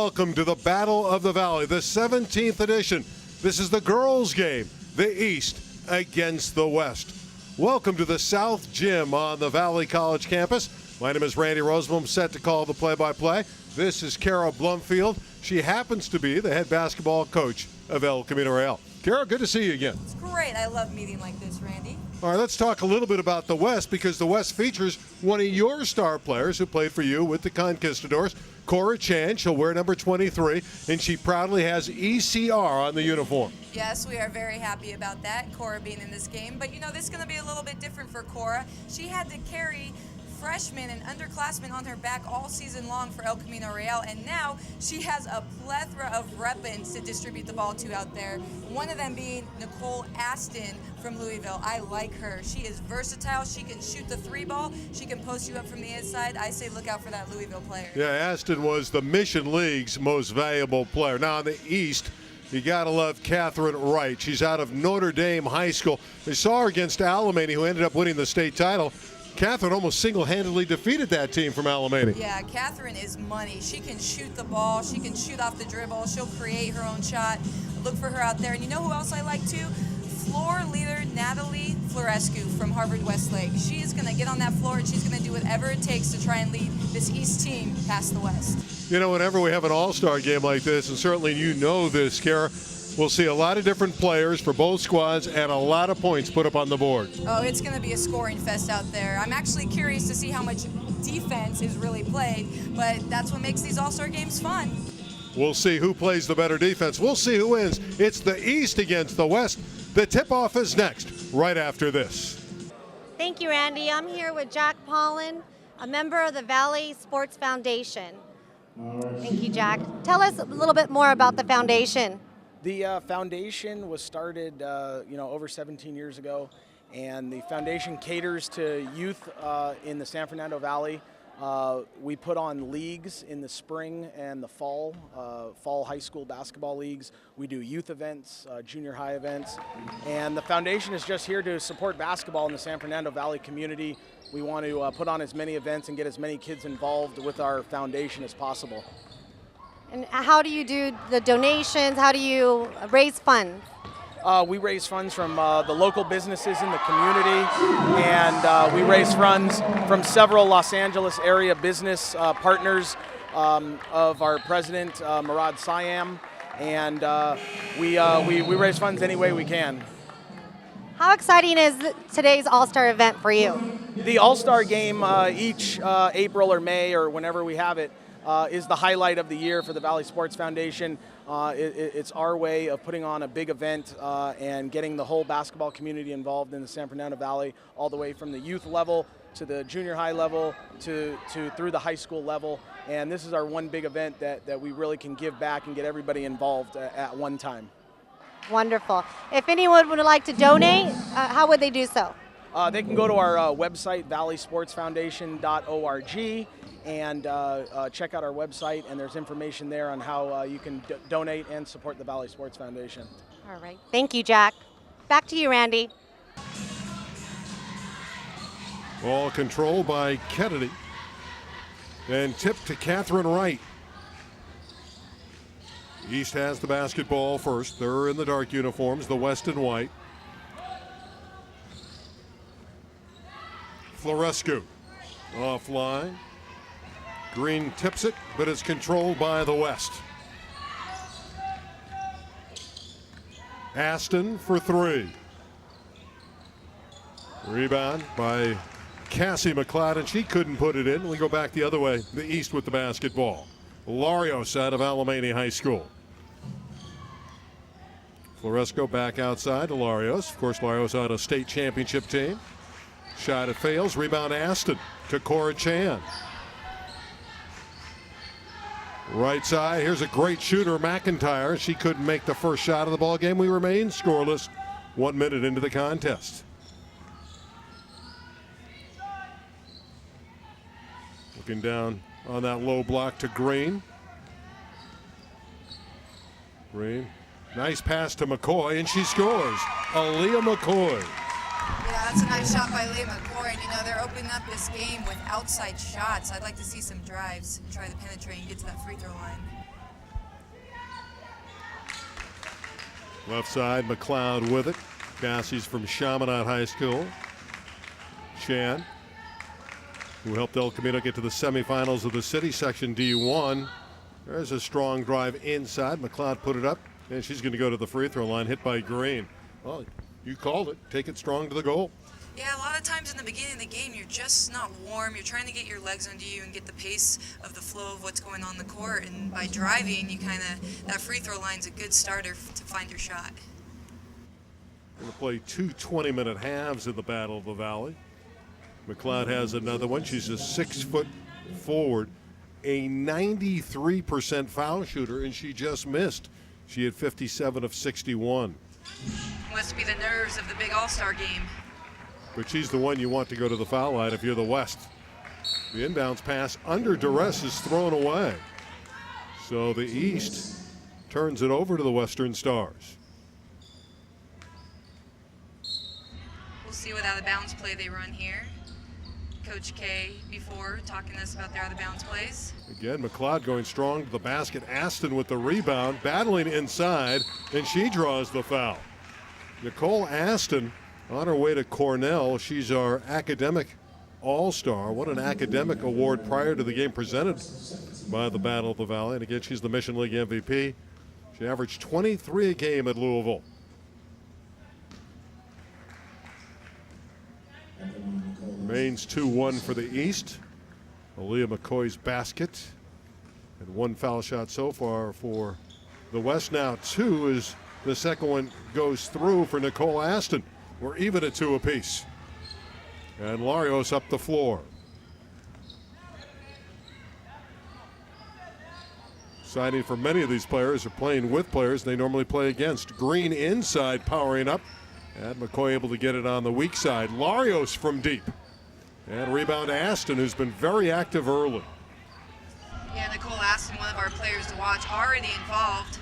welcome to the Battle of the Valley, the 17th edition. This is the girls' game, the East against the West. Welcome to the South Gym on the Valley College campus. My name is Randy Rosenblum, set to call the play-by-play. This is Kara Blumfield. She happens to be the head basketball coach of El Camino Real. Kara, good to see you again. It's great. I love meeting like this, Randy. All right, let's talk a little bit about the West, because the West features one of your star players who played for you with the Conquistadors, Cora Chan. She'll wear number 23, and she proudly has ECR on the uniform. Yes, we are very happy about that, Cora being in this game. But, you know, this is going to be a little bit different for Cora. She had to carry freshmen and underclassmen on her back all season long for El Camino Real, and now she has a plethora of weapons to distribute the ball to out there. One of them being Nicole Aston from Louisville. I like her. She is versatile. She can shoot the three ball. She can post you up from the inside. I say look out for that Louisville player. Yeah, Aston was the Mission League's most valuable player. Now on the East, you got to love Catherine Wright. She's out of Notre Dame High School. We saw her against Alamany, who ended up winning the state title. Catherine almost single-handedly defeated that team from Alamany. Yeah, Catherine is money. She can shoot the ball. She can shoot off the dribble. She'll create her own shot. Look for her out there. And you know who else I like too? Floor leader Natalie Florescu from Harvard Westlake. She is going to get on that floor and she's going to do whatever it takes to try and lead this East team past the West. You know, whenever we have an all-star game like this, and certainly you know this, Kara, we'll see a lot of different players for both squads and a lot of points put up on the board. Oh, it's going to be a scoring fest out there. I'm actually curious to see how much defense is really played, but that's what makes these all-star games fun. We'll see who plays the better defense. We'll see who wins. It's the East against the West. The tip-off is next, right after this. Thank you, Randy. I'm here with Jack Pollan, a member of the Valley Sports Foundation. Thank you, Jack. Tell us a little bit more about the foundation. The foundation was started, over 17 years ago, and the foundation caters to youth in the San Fernando Valley. We put on leagues in the spring and the fall high school basketball leagues. We do youth events, junior high events, and the foundation is just here to support basketball in the San Fernando Valley community. We want to put on as many events and get as many kids involved with our foundation as possible. And how do you do the donations? How do you raise funds? We raise funds from the local businesses in the community, and we raise funds from several Los Angeles area business partners of our president, Murad Siam, and we raise funds any way we can. How exciting is today's All-Star event for you? The All-Star game each April or May or whenever we have it is the highlight of the year for the Valley Sports Foundation. It's our way of putting on a big event and getting the whole basketball community involved in the San Fernando Valley, all the way from the youth level to the junior high level to through the high school level. And this is our one big event that we really can give back and get everybody involved at one time. Wonderful. If anyone would like to donate, how would they do so? They can go to our website, valleysportsfoundation.org, and check out our website, and there's information there on how you can donate and support the Valley Sports Foundation. All right. Thank you, Jack. Back to you, Randy. Ball controlled by Kennedy. And tipped to Catherine Wright. East has the basketball first. They're in the dark uniforms, the West and white. Florescu offline. Green tips it, but it's controlled by the West. Aston for three. Rebound by Cassie McLeod, and she couldn't put it in. We go back the other way, the East with the basketball. Larios out of Alamany High School. Florescu back outside to Larios. Of course, Larios on a state championship team. Shot it fails. Rebound Aston to Cora Chan. Right side, here's a great shooter, McIntyre. She couldn't make the first shot of the ball game. We remain scoreless 1 minute into the contest. Looking down on that low block to Green. Green, nice pass to McCoy, and she scores. Aaliyah McCoy. Yeah, that's a nice shot by Leah McCoy. And, they're opening up this game with outside shots. I'd like to see some drives, try to penetrate and get to that free throw line. Left side, McLeod with it. Cassie's from Chaminade High School. Chan, who helped El Camino get to the semifinals of the City Section D1. There's a strong drive inside. McLeod put it up, and she's going to go to the free throw line, hit by Green. Well, you called it. Take it strong to the goal. Yeah, a lot of times in the beginning of the game, you're just not warm. You're trying to get your legs under you and get the pace of the flow of what's going on in the court. And by driving, you that free throw line's a good starter to find your shot. Going to play 2 20-minute halves in the Battle of the Valley. McLeod has another one. She's a 6-foot forward, a 93% foul shooter, and she just missed. She had 57 of 61. Must be the nerves of the big All-Star game. But she's the one you want to go to the foul line if you're the West. The inbounds pass under duress is thrown away. So the East turns it over to the Western Stars. We'll see what out-of-bounds play they run here. Coach K before talking to us about their out-of-bounds plays. Again, McLeod going strong to the basket. Aston with the rebound, battling inside, and she draws the foul. Nicole Aston on her way to Cornell. She's our academic all-star. What an academic award prior to the game presented by the Battle of the Valley. And again, she's the Mission League MVP. She averaged 23 a game at Louisville. Remains 2-1 for the East. Aaliyah McCoy's basket. And one foul shot so far for the West. Now 2 as the second one goes through for Nicole Aston. We're even at 2 apiece. And Larios up the floor. Signing for many of these players are playing with players they normally play against. Green inside powering up. And McCoy able to get it on the weak side. Larios from deep. And rebound to Aston, who's been very active early. Yeah, Nicole Aston, one of our players to watch, already involved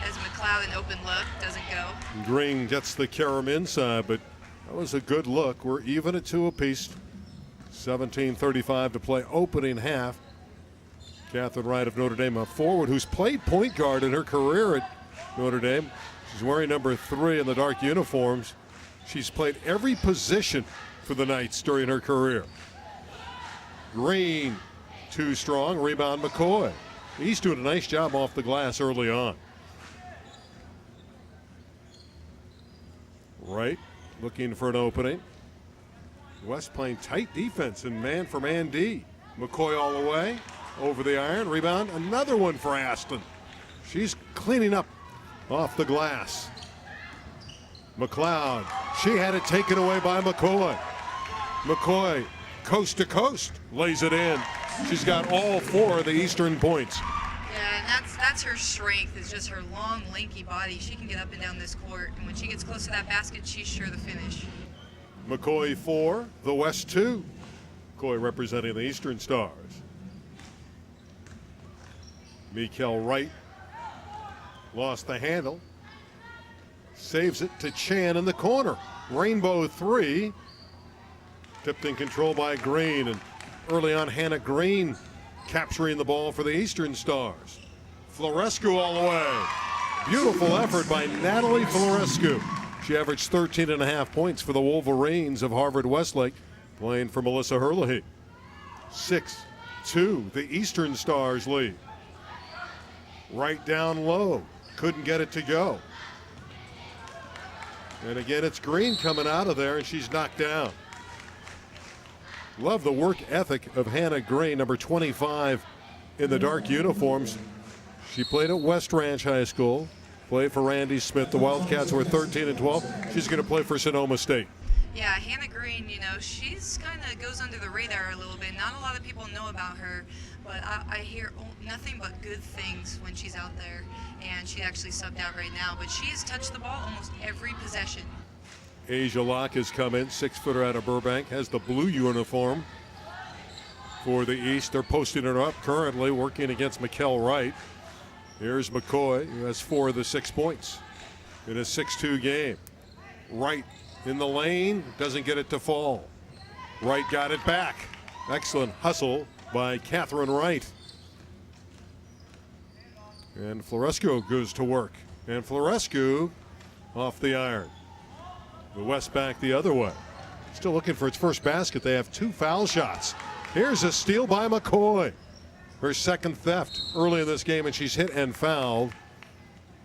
as McLeod an open look, doesn't go. Green gets the carom inside, but that was a good look. We're even at 2 apiece. 17:35 to play opening half. Catherine Wright of Notre Dame, a forward who's played point guard in her career at Notre Dame. She's wearing number 3 in the dark uniforms. She's played every position for the Knights during her career. Green, too strong. Rebound McCoy. He's doing a nice job off the glass early on. Wright looking for an opening. West playing tight defense and man-for-man D. McCoy all the way. Over the iron. Rebound. Another one for Aston. She's cleaning up off the glass. McLeod. She had it taken away by McCoy. McCoy, coast to coast, lays it in. She's got all 4 of the Eastern points. Yeah, and that's her strength, is just her long, lanky body. She can get up and down this court, and when she gets close to that basket, she's sure to finish. McCoy 4, the West 2. McCoy representing the Eastern Stars. Mikel Wright lost the handle. Saves it to Chan in the corner. Rainbow 3. Tipped in control by Green, and early on Hannah Green capturing the ball for the Eastern Stars. Florescu all the way. Beautiful effort by Natalie Florescu. She averaged 13.5 points for the Wolverines of Harvard Westlake, playing for Melissa Herlihy. 6-2, the Eastern Stars lead. Right down low, couldn't get it to go. And again, it's Green coming out of there, and she's knocked down. Love the work ethic of Hannah Green, number 25 in the dark uniforms. She played at West Ranch High School, played for Randy Smith. The Wildcats were 13-12. She's going to play for Sonoma State. Yeah, Hannah Green, she's kind of goes under the radar a little bit. Not a lot of people know about her, but I hear nothing but good things when she's out there. And she actually subbed out right now, but she has touched the ball almost every possession. Asia Locke has come in, 6-footer out of Burbank, has the blue uniform for the East. They're posting it up currently, working against Mikel Wright. Here's McCoy, who has 4 of the 6 points in a 6-2 game. Wright in the lane, doesn't get it to fall. Wright got it back. Excellent hustle by Catherine Wright. And Florescu goes to work. And Florescu off the iron. The West back the other way. Still looking for its first basket. They have 2 foul shots. Here's a steal by McCoy. Her second theft early in this game, and she's hit and fouled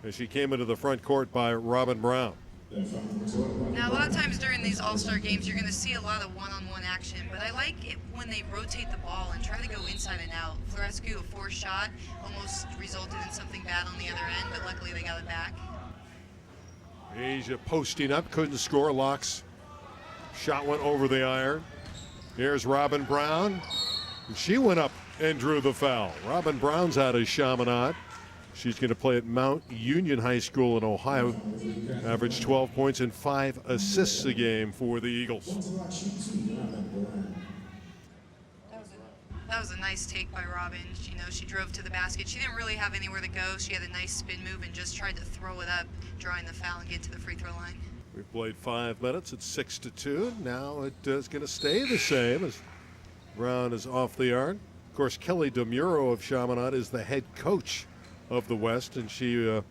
as she came into the front court by Robin Brown. Now, a lot of times during these All-Star games, you're going to see a lot of one-on-one action, but I like it when they rotate the ball and try to go inside and out. Florescu, a forced shot, almost resulted in something bad on the other end, but luckily they got it back. Asia posting up, couldn't score. Locks shot went over the iron. Here's Robin Brown. She went up and drew the foul. Robin Brown's out of Chaminade. She's going to play at Mount Union High School in Ohio. Averaged 12 points and 5 assists a game for the Eagles. That was a nice take by Robin. She drove to the basket. She didn't really have anywhere to go. She had a nice spin move and just tried to throw it up, drawing the foul and get to the free throw line. We've played 5 minutes. It's 6-2. Now it is going to stay the same as Brown is off the iron. Of course, Kelly DeMuro of Chaminade is the head coach of the West, and she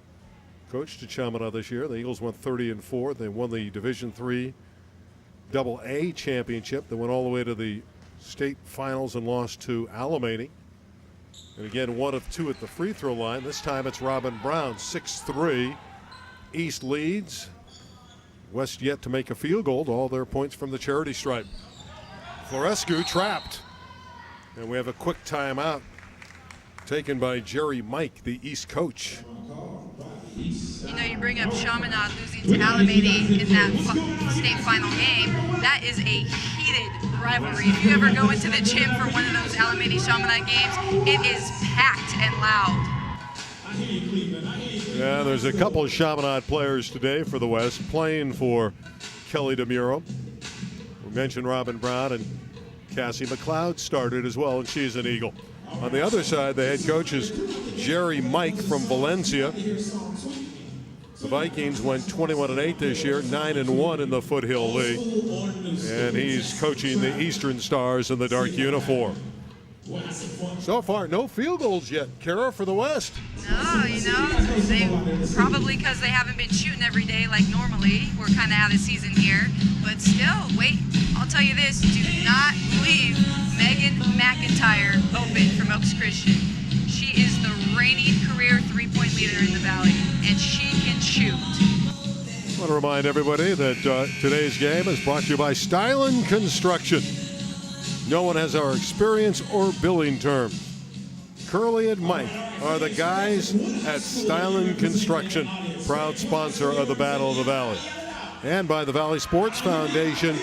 coached at Chaminade this year. The Eagles went 30-4. They won the Division III AA championship. They went all the way to the state finals and lost to Alamany. And again, 1 of 2 at the free throw line. This time it's Robin Brown, 6-3. East leads. West yet to make a field goal. All their points from the charity stripe. Florescu trapped. And we have a quick timeout taken by Jerry Mike, the East coach. You bring up Chaminade losing to Alamany in that state final game. That is a heated rivalry. If you ever go into the gym for one of those Alamany-Chaminade games, it is packed and loud. Yeah, there's a couple of Chaminade players today for the West playing for Kelly DeMuro. We mentioned Robin Brown, and Cassie McLeod started as well, and she's an Eagle. On the other side, the head coach is Jerry Mike from Valencia. The Vikings went 21-8 this year, 9-1 in the Foothill League. And he's coaching the Eastern Stars in the dark uniform. So far, no field goals yet, Kara, for the West. No, they probably because they haven't been shooting every day like normally. We're kind of out of season here. But still, wait, I'll tell you this, do not leave Megan McIntyre open from Oaks Christian. She is the reigning career three-point leader in the Valley, and she can shoot. I want to remind everybody that today's game is brought to you by Stylen Construction. No one has our experience or billing terms. Curly and Mike are the guys at Stylen Construction, proud sponsor of the Battle of the Valley. And by the Valley Sports Foundation,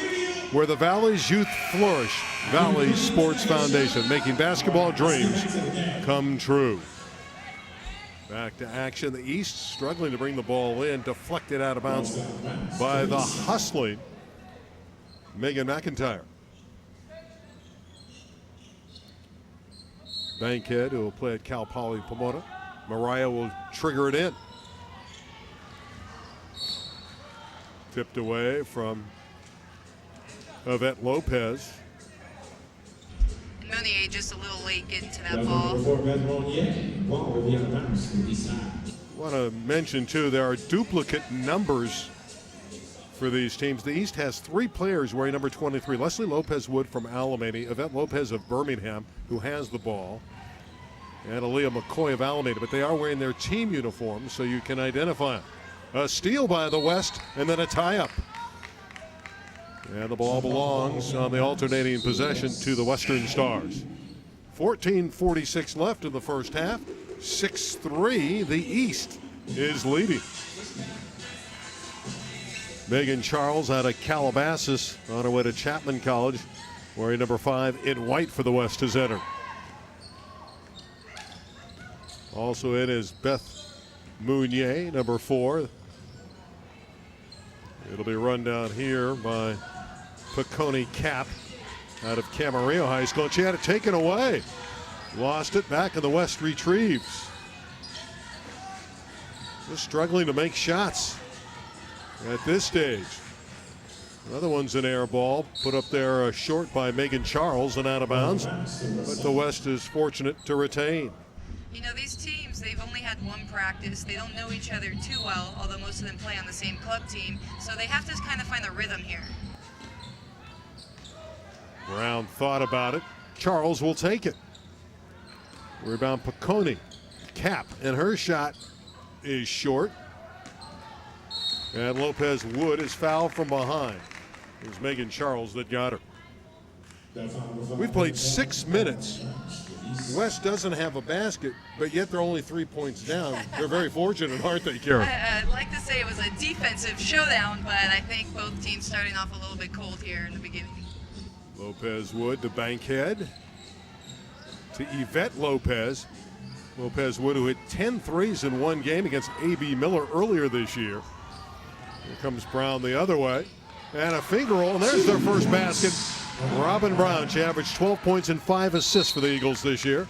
where the Valley's youth flourish. Valley Sports Foundation, making basketball dreams come true. Back to action. The East struggling to bring the ball in, deflected out of bounds by the hustling Megan McIntyre. Bankhead, who will play at Cal Poly Pomona. Mariah will trigger it in. Tipped away from Yvette Lopez. Monier just a little late getting to that ball. I want to mention, too, there are duplicate numbers for these teams. The East has 3 players wearing number 23. Leslie Lopez-Wood from Alamany, Yvette Lopez of Birmingham, who has the ball, and Aaliyah McCoy of Alameda. But they are wearing their team uniforms, so you can identify them. A steal by the West, and then a tie-up. And the ball belongs on the alternating possession to the Western Stars. 14:46 left in the first half. 6-3, the East is leading. Megan Charles out of Calabasas on her way to Chapman College, wearing number 5 in white for the West has entered. Also in is Beth Mounier, number 4. It'll be run down here by Piconi Cap out of Camarillo High School. She had it taken away. Lost it, back, and the West retrieves. Just struggling to make shots at this stage. Another one's an air ball, put up there short by Megan Charles and out of bounds. But the West is fortunate to retain. You know, these teams, they've only had one practice. They don't know each other too well, although most of them play on the same club team. So they have to kind of find a rhythm here. Brown thought about it. Charles will take it. Rebound Piccone. Cap, and her shot is short. And Lopez Wood is fouled from behind. It was Megan Charles that got her. We've played 6 minutes. West doesn't have a basket, but yet they're only 3 points down. They're very fortunate, aren't they, Karen? I'd like to say it was a defensive showdown, but I think both teams starting off a little bit cold here in the beginning. Lopez Wood to Bankhead. To Yvette Lopez. Lopez Wood, who hit 10 threes in one game against A.B. Miller earlier this year. Here comes Brown the other way. And a finger roll, and there's their first basket. Robin Brown, she averaged 12 points and 5 assists for the Eagles this year.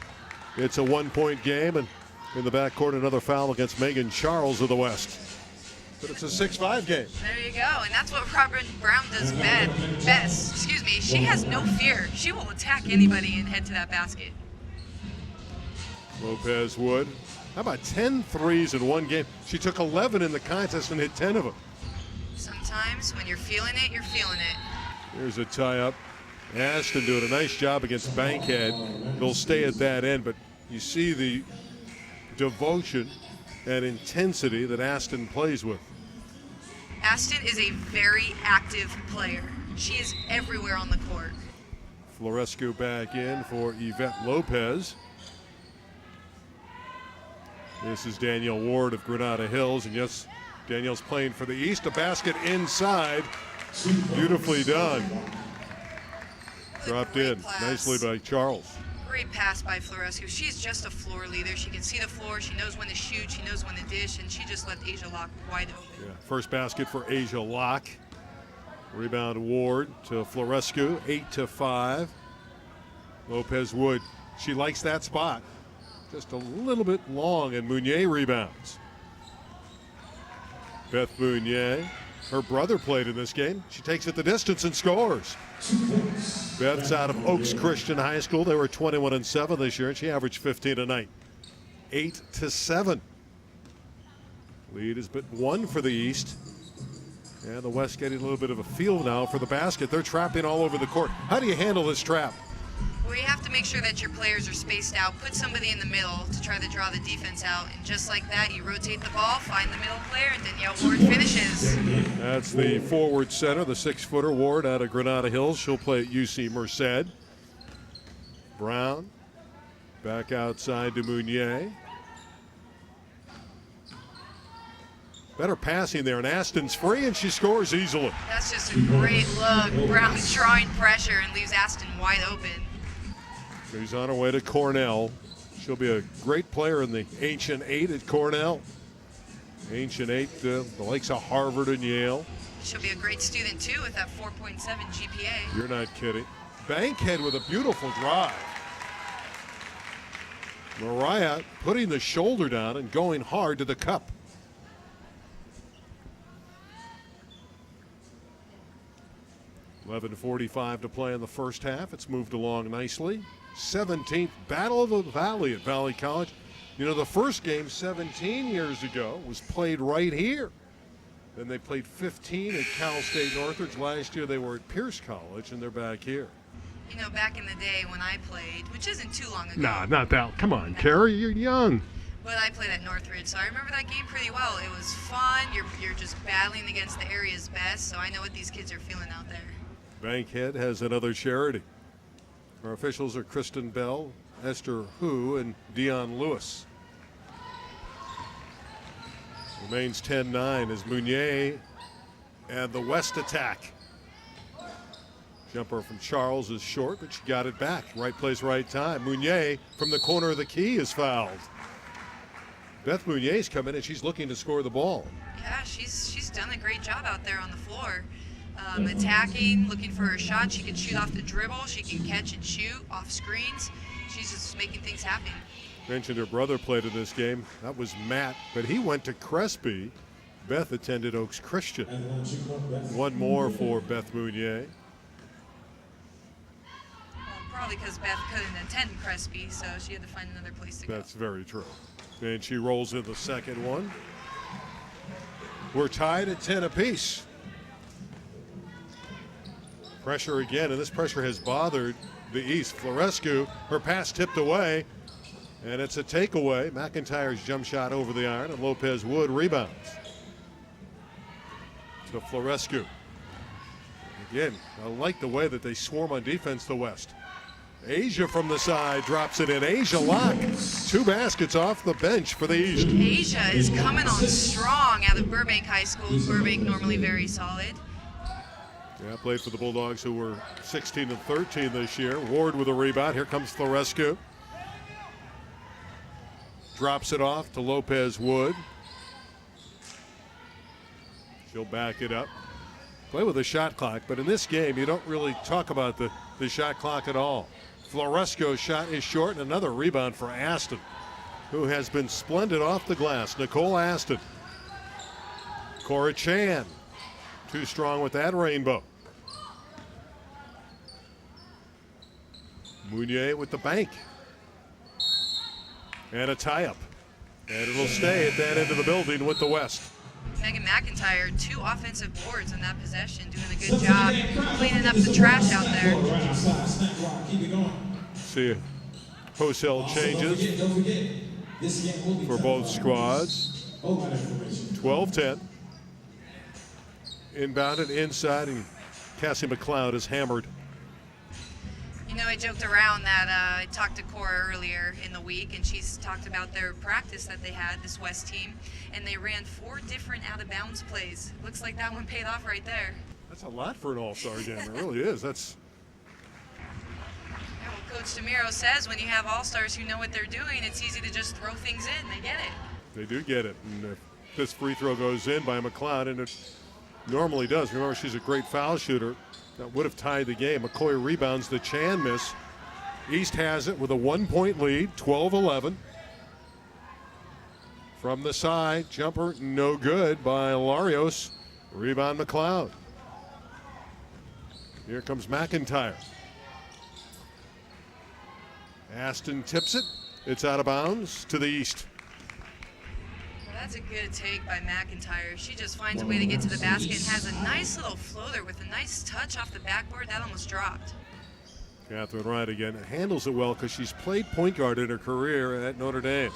It's a 1-point game, and in the backcourt, another foul against Megan Charles of the West. But it's a 6-5 game. There you go, and that's what Robin Brown does best. Excuse me, she has no fear. She will attack anybody and head to that basket. Lopez Wood, how about 10 threes in one game? She took 11 in the contest and hit 10 of them. Sometimes when you're feeling it, you're feeling it. Here's a tie-up. Aston doing a nice job against Bankhead. They'll stay at that end, but you see the devotion and intensity that Aston plays with. Aston is a very active player. She is everywhere on the court. Florescu back in for Yvette Lopez. This is Danielle Ward of Granada Hills, and yes, Danielle's playing for the East. A basket inside, beautifully done. Dropped in nicely by Charles. Great pass by Florescu. She's just a floor leader. She can see the floor. She knows when to shoot. She knows when to dish, and she just left Asia Locke wide open. Yeah, first basket for Asia Locke. Rebound Ward to Florescu, 8-5. Lopez Wood, she likes that spot. Just a little bit long, and Mounier rebounds. Beth Mounier, her brother played in this game. She takes it the distance and scores. Beth's out of Oaks Christian High School. They were 21-7 this year, and she averaged 15 a night. 8-7. Lead has been 1 for the East. And the West getting a little bit of a feel now for the basket. They're trapping all over the court. How do you handle this trap? Well, you have to make sure that your players are spaced out. Put somebody in the middle to try to draw the defense out. And just like that, you rotate the ball, find the middle player, and Danielle Ward finishes. That's the forward center, the 6-footer Ward out of Granada Hills. She'll play at UC Merced. Brown back outside to Mounier. Better passing there, and Aston's free, and she scores easily. That's just a great look. Brown drawing pressure and leaves Aston wide open. She's on her way to Cornell. She'll be a great player in the Ancient Eight at Cornell. Ancient Eight, the likes of Harvard and Yale. She'll be a great student, too, with that 4.7 GPA. You're not kidding. Bankhead with a beautiful drive. Mariah putting the shoulder down and going hard to the cup. .45 to play in the first half. It's moved along nicely. 17th Battle of the Valley at Valley College. You know, the first game 17 years ago was played right here. Then they played 15 at Cal State Northridge. Last year they were at Pierce College, and they're back here. You know, back in the day when I played, which isn't too long ago. Nah, not that. Come on, Carrie, you're young. But I played at Northridge, so I remember that game pretty well. It was fun. You're just battling against the area's best, so I know what these kids are feeling out there. Bankhead has another charity. Our officials are Kristen Bell, Esther Hu, and Dion Lewis. Remains 10-9 as Mounier and the West attack. Jumper from Charles is short, but she got it back. Right place, right time. Mounier from the corner of the key is fouled. Beth Mounier's come in and she's looking to score the ball. Yeah, she's done a great job out there on the floor. Attacking, looking for her shot. She can shoot off the dribble. She can catch and shoot off screens. She's just making things happen. Mentioned her brother played in this game. That was Matt, but he went to Crespi. Beth attended Oaks Christian. One more for Beth Mounier. Probably because Beth couldn't attend Crespi, so she had to find another place to go. That's very true. And she rolls in the second one. We're tied at 10 apiece. Pressure again, and this pressure has bothered the East. Florescu, her pass tipped away, and it's a takeaway. McIntyre's jump shot over the iron, and Lopez Wood rebounds. To Florescu. Again, I like the way that they swarm on defense, the West. Asia from the side drops it in. Asia Locke, 2 baskets off the bench for the East. Asia is coming on strong out of Burbank High School. Burbank normally very solid. Yeah, played for the Bulldogs, who were 16 and 13 this year. Ward with a rebound. Here comes Florescu. Drops it off to Lopez Wood. She'll back it up. Play with a shot clock, but in this game, you don't really talk about the shot clock at all. Florescu's shot is short, and another rebound for Aston, who has been splendid off the glass. Nicole Aston. Cora Chan, too strong with that rainbow. Mounier with the bank. And a tie-up. And it'll stay at that end of the building with the West. Megan McIntyre, 2 offensive boards in that possession, doing a good job cleaning up the trash out there. See wholesale changes for both squads. 12-10. Inbounded inside, and Cassie McLeod is hammered. You know, I joked around that I talked to Cora earlier in the week, and she's talked about their practice that they had, this West team, and they ran 4 different out-of-bounds plays. Looks like that one paid off right there. That's a lot for an all-star game. It really is. That's. Yeah, well, Coach DeMiro says when you have all-stars who know what they're doing, it's easy to just throw things in. They get it. They do get it. And if this free throw goes in by McLeod, and it normally does. Remember, she's a great foul shooter. That would have tied the game. McCoy rebounds the Chan miss. East has it with a 1-point lead, 12-11. From the side, jumper no good by Larios. Rebound McLeod. Here comes McIntyre. Aston tips it. It's out of bounds to the East. Well, that's a good take by McIntyre. She just finds a way to get to the basket and has a nice little floater with a nice touch off the backboard. That almost dropped. Catherine Wright again handles it well because she's played point guard in her career at Notre Dame.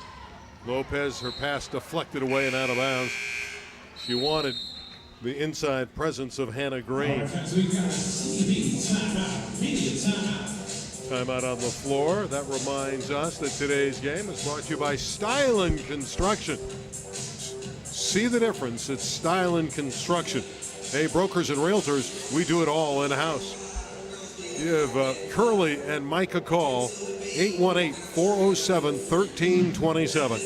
Lopez, her pass deflected away and out of bounds. She wanted the inside presence of Hannah Green. Timeout on the floor. That reminds us that today's game is brought to you by Stylen Construction. See the difference. It's Stylen Construction. Hey, brokers and realtors, we do it all in-house. Give Curly and Mike a call, 818-407-1327.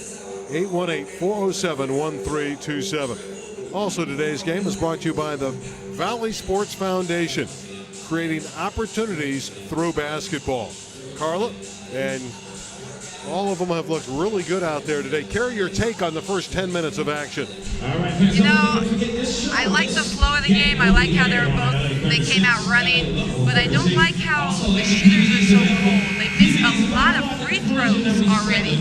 818-407-1327. Also, today's game is brought to you by the Valley Sports Foundation, creating opportunities through basketball. Carla, and all of them have looked really good out there today. Carry your take on the first 10 minutes of action. You know, I like the flow of the game. I like how they came out running, but I don't like how the shooters are so cold. They missed a lot of free throws already.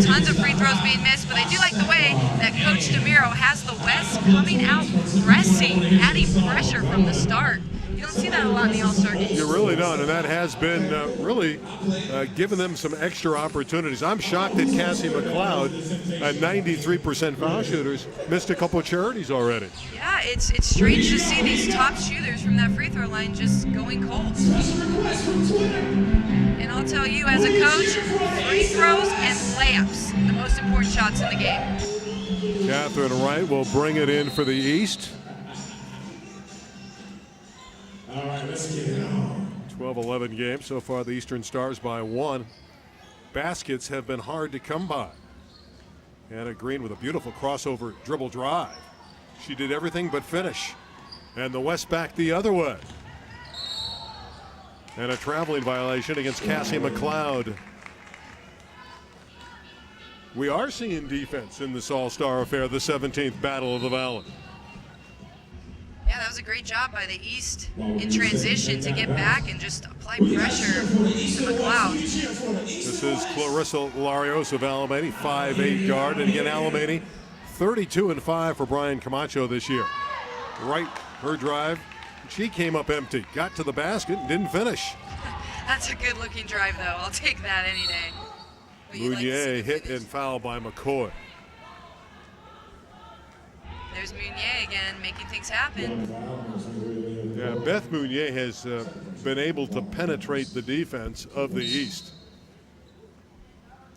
Tons of free throws being missed, but I do like the way that Coach DeMiro has the West coming out pressing, adding pressure from the start. You don't see that a lot in the All-Star game. You really don't, and that has been really giving them some extra opportunities. I'm shocked that Cassie McLeod, at 93% foul shooters, missed a couple of charities already. Yeah, it's strange to see these top shooters from that free throw line just going cold. And I'll tell you, as a coach, free throws and layups, the most important shots in the game. Catherine Wright will bring it in for the East. All right, let's get it on. 12-11 game so far. The Eastern Stars by 1. Baskets have been hard to come by. Anna Green with a beautiful crossover dribble drive. She did everything but finish. And the West back the other way. And a traveling violation against Cassie McLeod. We are seeing defense in this All-Star affair, the 17th Battle of the Valley. Yeah, Yeah, that was a great job by the East in transition to get back and just apply pressure to McLeod. This is Clarissa Larios of Alamany, 5'8" guard. And again, Alamany, 32-5 for Brian Camacho this year. Right, her drive, she came up empty, got to the basket and didn't finish. That's a good-looking drive, though. I'll take that any day. Mounier hit and fouled by McCoy. There's Mounier again, making things happen. Yeah, Beth Mounier has been able to penetrate the defense of the East.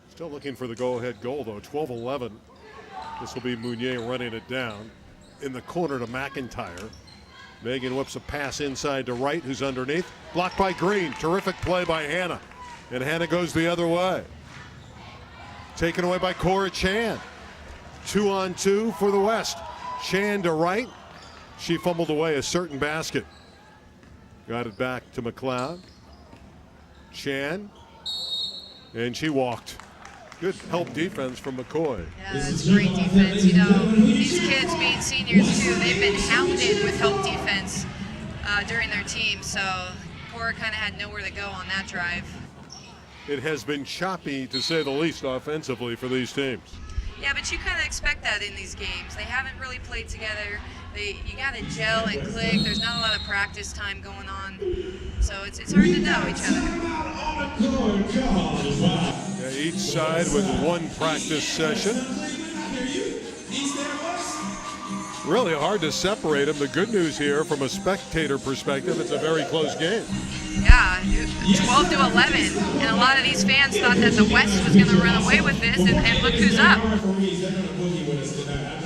Still looking for the go-ahead goal, though. 12-11. This will be Mounier running it down in the corner to McIntyre. Megan whips a pass inside to Wright, who's underneath. Blocked by Green. Terrific play by Hannah. And Hannah goes the other way. Taken away by Cora Chan. 2-on-2 for the West. Chan to Wright. She fumbled away a certain basket. Got it back to McLeod. Chan. And she walked. Good help defense from McCoy. Yeah, that's great defense. You know, these kids being seniors too, they've been hounded with help defense during their team, so Cora kind of had nowhere to go on that drive. It has been choppy, to say the least, offensively for these teams. Yeah, but you kind of expect that in these games. They haven't really played together. You got to gel and click. There's not a lot of practice time going on, so it's hard to know each other. Yeah, each side with one practice session. Really hard to separate them. The good news here, from a spectator perspective, it's a very close game. Yeah, 12-11, and a lot of these fans thought that the West was going to run away with this, and look who's up.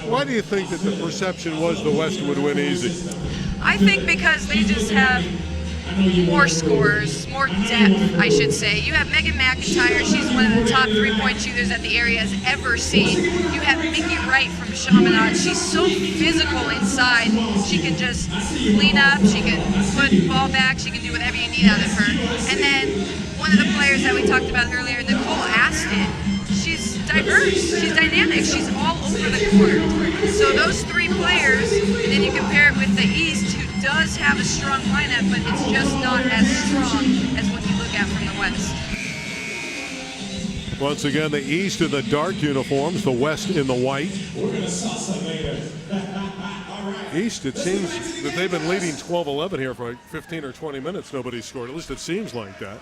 Why do you think that the perception was the West would win easy? I think because they just have more scores, more depth, I should say. You have Megan McIntyre, she's one of the top three-point shooters that the area has ever seen. You have Mickey Wright from Chaminade. She's so physical inside. She can just clean up, she can put ball back, she can do whatever you need out of her. And then one of the players that we talked about earlier, Nicole Aston, she's diverse, she's dynamic, she's all over the court. So those three players, and then you compare it with the East, who does have a strong lineup, but it's just not as strong as what you look at from the West. Once again, the East in the dark uniforms, the West in the white. East, it seems that they've been leading 12-11 here for like 15 or 20 minutes. Nobody's scored. At least it seems like that.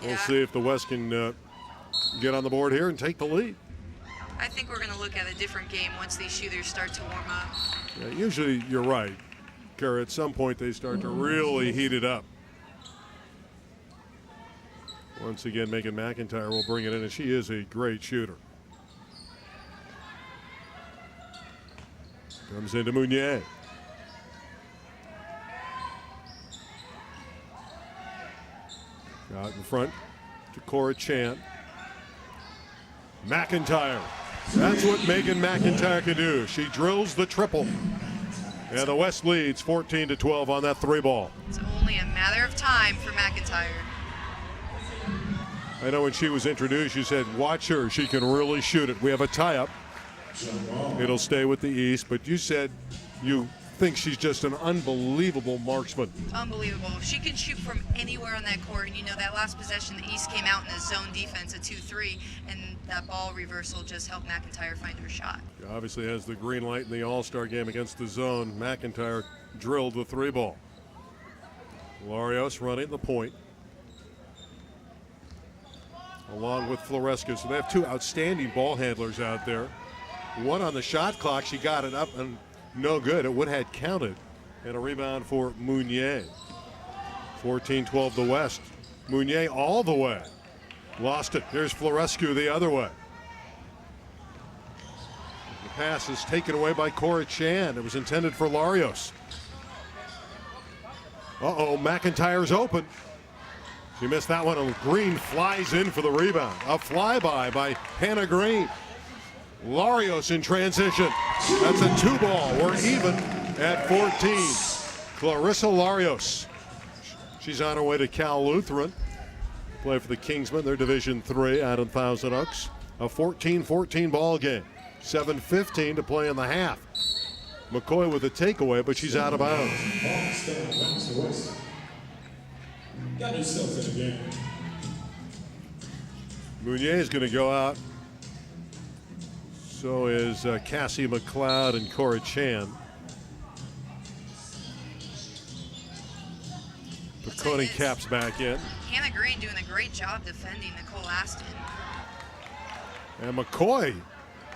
We'll see if the West can get on the board here and take the lead. I think we're going to look at a different game once these shooters start to warm up. Yeah, usually, you're right, Kara. At some point, they start to really heat it up. Once again, Megan McIntyre will bring it in, and she is a great shooter. Comes into Mounier. Out in front to Cora Chan. McIntyre. That's what Megan McIntyre can do. She drills the triple. And the West leads 14-12 on that three ball. It's only a matter of time for McIntyre. I know when she was introduced, you said, watch her. She can really shoot it. We have a tie-up. It'll stay with the East. But you said you think she's just an unbelievable marksman. Unbelievable. She can shoot from anywhere on that court. And you know, that last possession, the East came out in a zone defense, a 2-3, and that ball reversal just helped McIntyre find her shot. She obviously has the green light in the All-Star game against the zone. McIntyre drilled the three ball. Larios running the point, along with Florescu. So they have two outstanding ball handlers out there. One on the shot clock, she got it up and no good. It would have counted. And a rebound for Mounier. 14-12 the West. Mounier all the way. Lost it. Here's Florescu the other way. The pass is taken away by Cora Chan. It was intended for Larios. Uh-oh, McIntyre's open. She missed that one, and Green flies in for the rebound. A flyby by Hannah Green. Larios in transition. That's a two ball. We're even at 14. Clarissa Larios. She's on her way to Cal Lutheran. Play for the Kingsmen. They're Division III out in Thousand Oaks. A 14-14 ball game. 7:15 to play in the half. McCoy with a takeaway, but she's out of bounds. Got yourself in the game. Mounier is going to go out. So is Cassie McLeod and Cora Chan. Piconi Caps back in. Hannah Green doing a great job defending Nicole Aston. And McCoy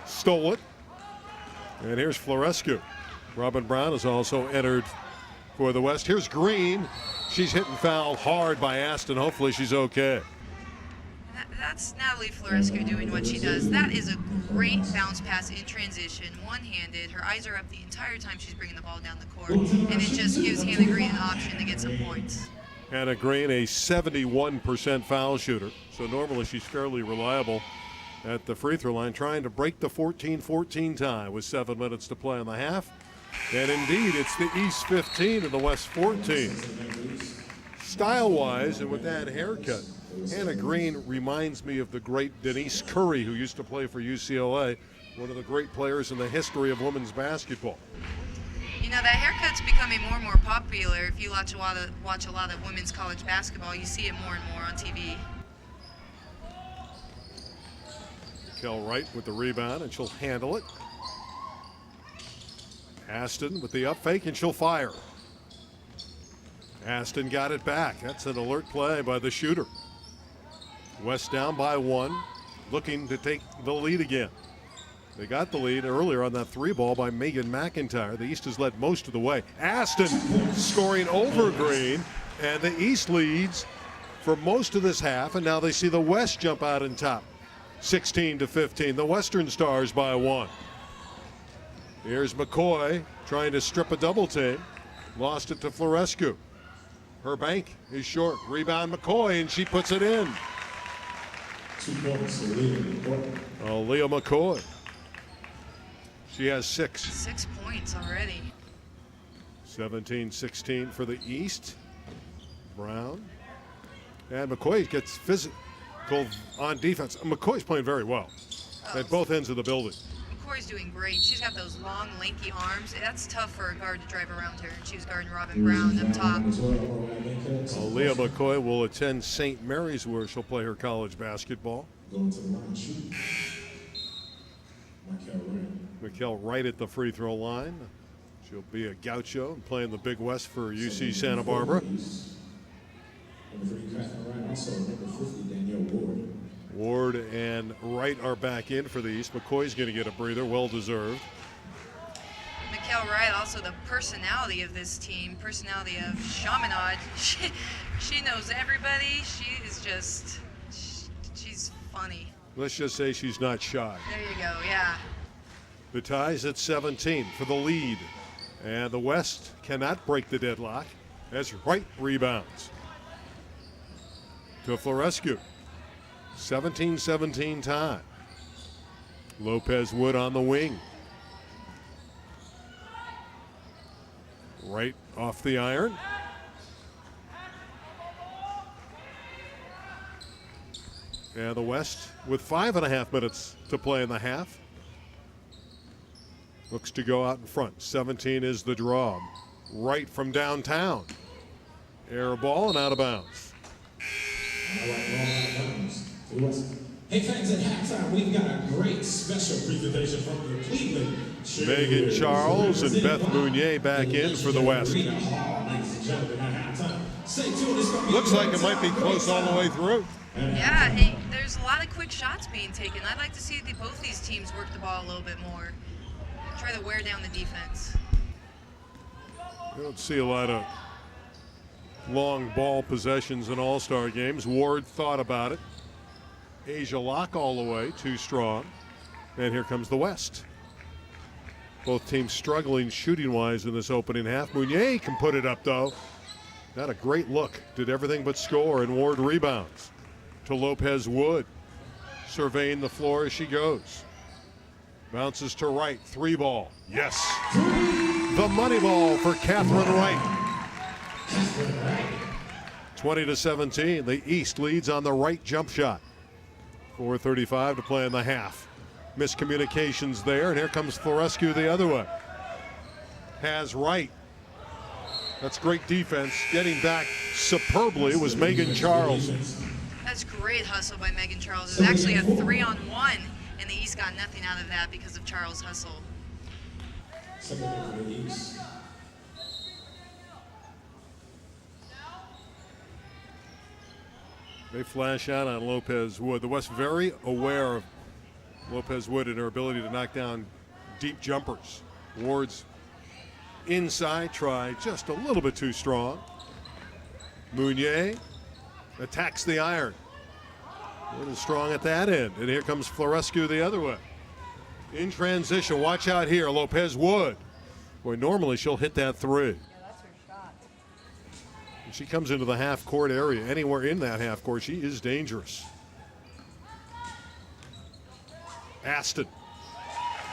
stole it. And here's Florescu. Robin Brown has also entered for the West. Here's Green. She's hitting foul hard by Aston. Hopefully she's okay. That's Natalie Florescu doing what she does. That is a great bounce pass in transition, one-handed. Her eyes are up the entire time she's bringing the ball down the court, and it just gives Hannah Green an option to get some points. Hannah Green, a 71% foul shooter, so normally she's fairly reliable at the free throw line, trying to break the 14-14 tie with 7 minutes to play in the half. And indeed, it's the East 15 and the West 14. Style-wise, and with that haircut, Hannah Green reminds me of the great Denise Curry, who used to play for UCLA, one of the great players in the history of women's basketball. You know, that haircut's becoming more and more popular. If you watch a lot of women's college basketball, you see it more and more on TV. Kel Wright with the rebound, and she'll handle it. Aston with the up fake, and she'll fire. Aston got it back. That's an alert play by the shooter. West down by 1, looking to take the lead again. They got the lead earlier on that 3 ball by Megan McIntyre. The East has led most of the way. Aston scoring over Green, and the East leads for most of this half, and now they see the West jump out on top. 16-15, the Western Stars by 1. Here's McCoy trying to strip a double team. Lost it to Florescu. Her bank is short. Rebound McCoy, and she puts it in. 2 points to Leah McCoy. She has 6. 6 points already. 17-16 for the East. Brown. And McCoy gets physical on defense. McCoy's playing very well at both ends of the building. McCoy's doing great. She's got those long, lanky arms. That's tough for a guard to drive around her. And she was guarding Robin Brown up top. Leah McCoy will attend St. Mary's, where she'll play her college basketball. Going to the line, shoot. Mikkel Wright at the free throw line. She'll be a gaucho and playing the Big West for UC Santa Barbara. Ward and Wright are back in for the East. McCoy's going to get a breather, well deserved. Mikkel Wright, also the personality of this team, personality of Chaminade. She knows everybody. She is just, she's funny. Let's just say she's not shy. There you go, yeah. The tie's at 17 for the lead. And the West cannot break the deadlock as Wright rebounds. To Florescu. 17-17 tie. Lopez Wood on the wing. Right off the iron. And the West with 5.5 minutes to play in the half. Looks to go out in front. 17 is the draw. Right from downtown. Air ball and out of bounds. Hey fans, at halftime, we've got a great special presentation from the Cleveland. Megan Charles and Beth Mounier back in for the West. Looks like it might be close all the way through. Yeah, hey, there's a lot of quick shots being taken. I'd like to see both these teams work the ball a little bit more. Try to wear down the defense. You don't see a lot of long ball possessions in all-star games. Ward thought about it. Asia Locke all the way, too strong. And here comes the West. Both teams struggling shooting-wise in this opening half. Mounier can put it up, though. Got a great look. Did everything but score, and Ward rebounds. To Lopez Wood. Surveying the floor as she goes. Bounces to Wright. 3 ball. Yes. The money ball for Catherine Wright. 20-17. The East leads on the right jump shot. 4:35 to play in the half. Miscommunications there, and here comes Florescu the other way. has right. That's great defense. Getting back superbly was Megan Charles. That's great hustle by Megan Charles. It's actually a 3-on-1, and the East got nothing out of that because of Charles' hustle. Second for the East. They flash out on Lopez Wood. The West very aware of Lopez Wood and her ability to knock down deep jumpers. Ward's inside try just a little bit too strong. Mounier attacks the iron. Wood is strong at that end. And here comes Florescu the other way. In transition, watch out here, Lopez Wood. Boy, normally she'll hit that three. When she comes into the half-court area, anywhere in that half-court, she is dangerous. Aston.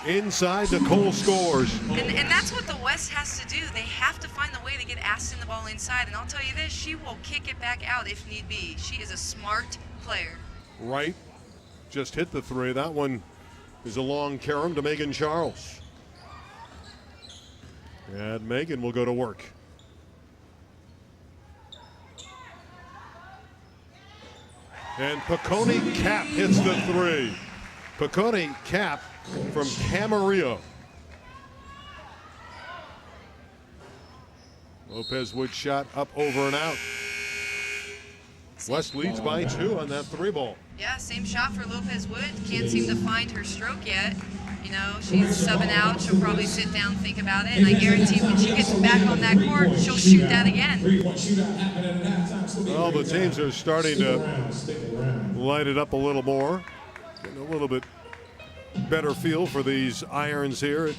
Inside, Nicole scores. And that's what the West has to do. They have to find a way to get Aston the ball inside. And I'll tell you this, she will kick it back out if need be. She is a smart player. Right. Just hit the three. That one is a long carom to Megan Charles. And Megan will go to work. And Piconi Cap hits the three. Piconi Cap from Camarillo. Lopez Wood shot up, over and out. West leads by 2 on that three ball. Yeah, same shot for Lopez Wood. Can't seem to find her stroke yet. You know, she's subbing out. She'll probably sit down, think about it. And I guarantee when she gets back on that court, she'll shoot that again. Well, the teams are starting to light it up a little more. Getting a little bit better feel for these irons here at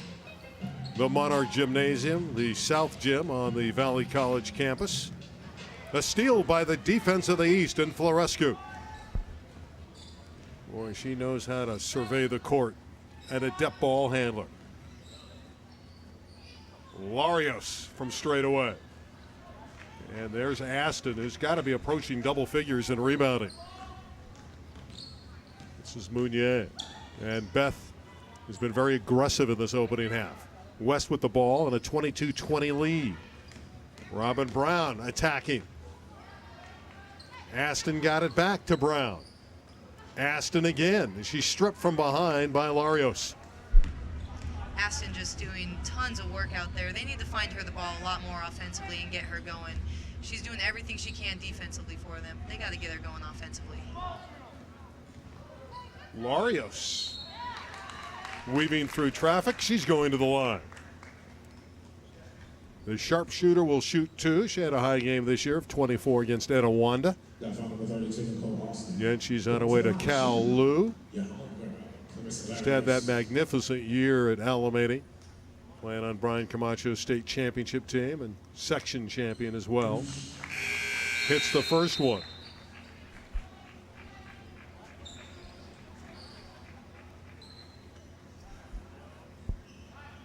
the Monarch Gymnasium, the South Gym on the Valley College campus. A steal by the defense of the East in Florescu. Boy, she knows how to survey the court. An adept ball handler. Larios from straight away. And there's Aston, who's got to be approaching double figures in rebounding. This is Mounier. And Beth has been very aggressive in this opening half. West with the ball and a 22-20 lead. Robin Brown attacking. Aston got it back to Brown. Aston again. She's stripped from behind by Larios. Aston just doing tons of work out there. They need to find her the ball a lot more offensively and get her going. She's doing everything she can defensively for them. They got to get her going offensively. Larios weaving through traffic. She's going to the line. The sharpshooter will shoot 2. She had a high game this year of 24 against Etiwanda. Again, she's on her way to Cal Lou. Just had that magnificent year at Alameda, playing on Brian Camacho's state championship team and section champion as well. Hits the first one.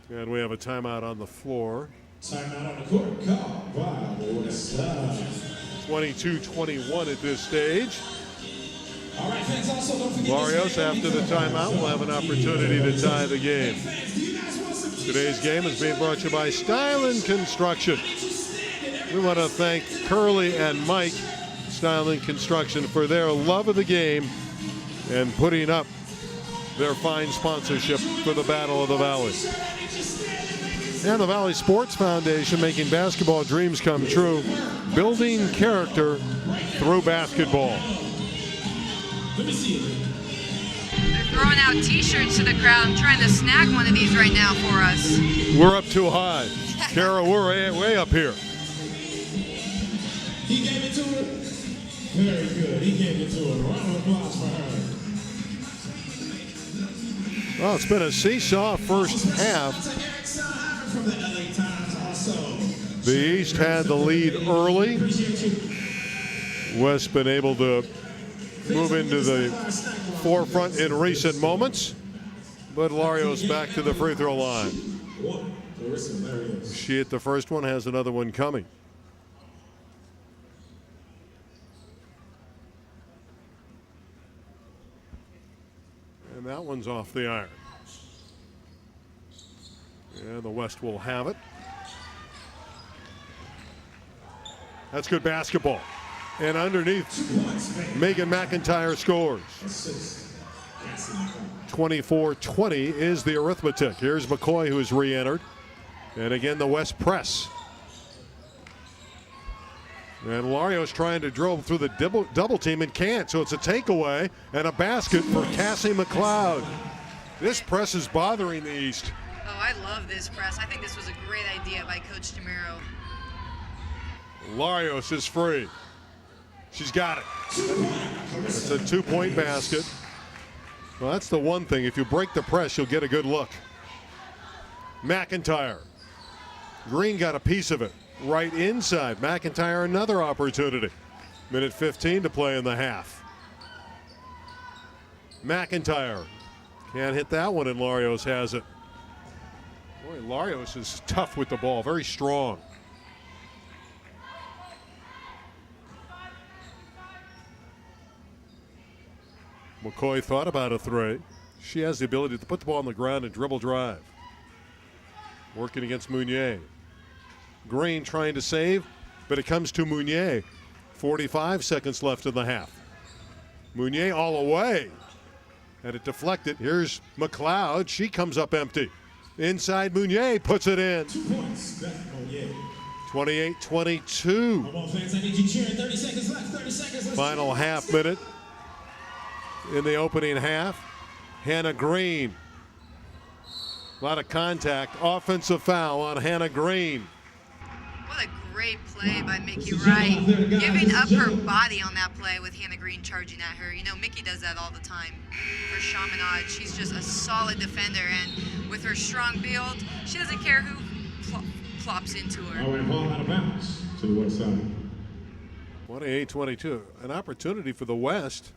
And we have a timeout on the floor. Timeout on the court, called by the West. 22-21 at this stage. All right, fans, also don't forget Larios, after the timeout, will have an opportunity to tie the game. Today's game is being brought to you by Stylen Construction. We want to thank Curly and Mike, Stylen Construction, for their love of the game and putting up their fine sponsorship for the Battle of the Valley. And the Valley Sports Foundation, making basketball dreams come true, building character through basketball. They're throwing out t-shirts to the crowd. I'm trying to snag one of these right now for us. We're up too high. Kara, we're way up here. He gave it to her. Very good. He gave it to her. Round of applause for her. Well, it's been a seesaw first half. The East had the lead early. West been able to move into the forefront in recent moments, but Larios back to the free throw line. She hit the first one, has another one coming. And that one's off the iron. And the West will have it. That's good basketball. And underneath, Megan McIntyre scores. 24-20 is the arithmetic. Here's McCoy, who has re-entered. And again, the West press. And Larios trying to drill through the double team and can't, so it's a takeaway and a basket for Cassie McLeod. This press is bothering the East. Oh, I love this press. I think this was a great idea by Coach DeMiro. Larios is free. She's got it. It's a two-point basket. Well, that's the one thing. If you break the press, you'll get a good look. McIntyre. Green got a piece of it. Right inside. McIntyre, another opportunity. Minute 15 to play in the half. McIntyre can't hit that one, and Larios has it. Boy, Larios is tough with the ball, very strong. McCoy thought about a three. She has the ability to put the ball on the ground and dribble drive. Working against Meunier. Green trying to save, but it comes to Meunier. 45 seconds left in the half. Meunier all the way. Had it deflected. Here's McLeod. She comes up empty. Inside, Meunier puts it in. 28-22. Come on, fans, I need you cheering. 30 seconds left. 30 seconds left. Final half minute in the opening half. Hannah Green. A lot of contact. Offensive foul on Hannah Green. What a great play by Mickey Wright. Giving up her body on that play with Hannah Green charging at her. You know, Mickey does that all the time for Chaminade. She's just a solid defender, and with her strong build, she doesn't care who plops into her. All right, ball out of bounds to the west side. 28-22. An opportunity for the West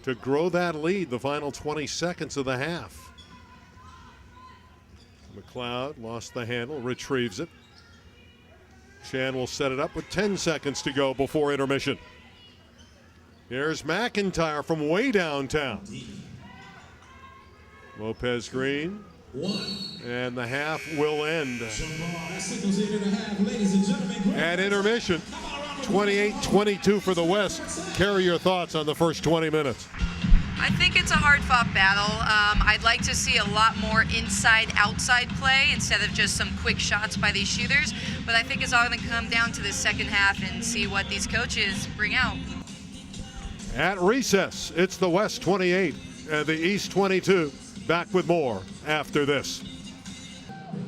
to grow that lead the final 20 seconds of the half. McLeod lost the handle, retrieves it. Shan will set it up with 10 seconds to go before intermission. Here's McIntyre from way downtown. Lopez Green. And the half will end at intermission. 28-22 for the West. Carry your thoughts on the first 20 minutes. I think it's a hard-fought battle. I'd like to see a lot more inside-outside play instead of just some quick shots by these shooters. But I think it's all going to come down to the second half and see what these coaches bring out. At recess, it's the West 28 and the East 22. Back with more after this.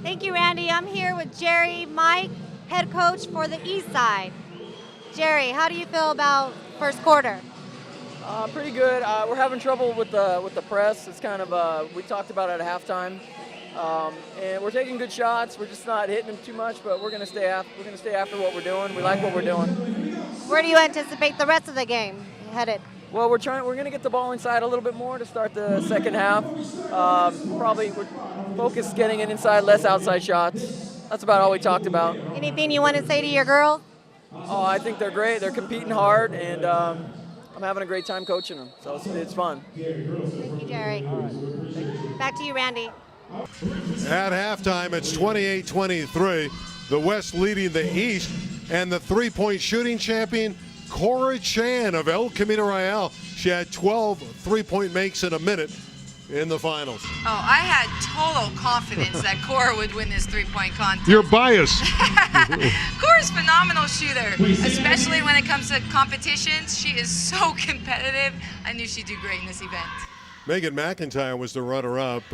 Thank you, Randy. I'm here with Jerry Mike, head coach for the East Side. Jerry, how do you feel about first quarter? Pretty good. We're having trouble with the press. It's kind of we talked about it at halftime, and we're taking good shots. We're just not hitting them too much, but we're gonna stay after what we're doing. We like what we're doing. Where do you anticipate the rest of the game headed? Well, we're gonna get the ball inside a little bit more to start the second half. Probably we're focused getting it inside, less outside shots. That's about all we talked about. Anything you want to say to your girls? Oh, I think they're great. They're competing hard, and I'm having a great time coaching them, so it's fun. Thank you, Jerry. Back to you, Randy. At halftime, it's 28-23. The West leading the East, and the three-point shooting champion, Cora Chan of El Camino Real. She had 12 three-point makes in a minute in the finals. Oh, I had total confidence that Cora would win this three-point contest. You're biased. Cora's a phenomenal shooter, especially when it comes to competitions. She is so competitive. I knew she'd do great in this event. Megan McIntyre was the runner-up.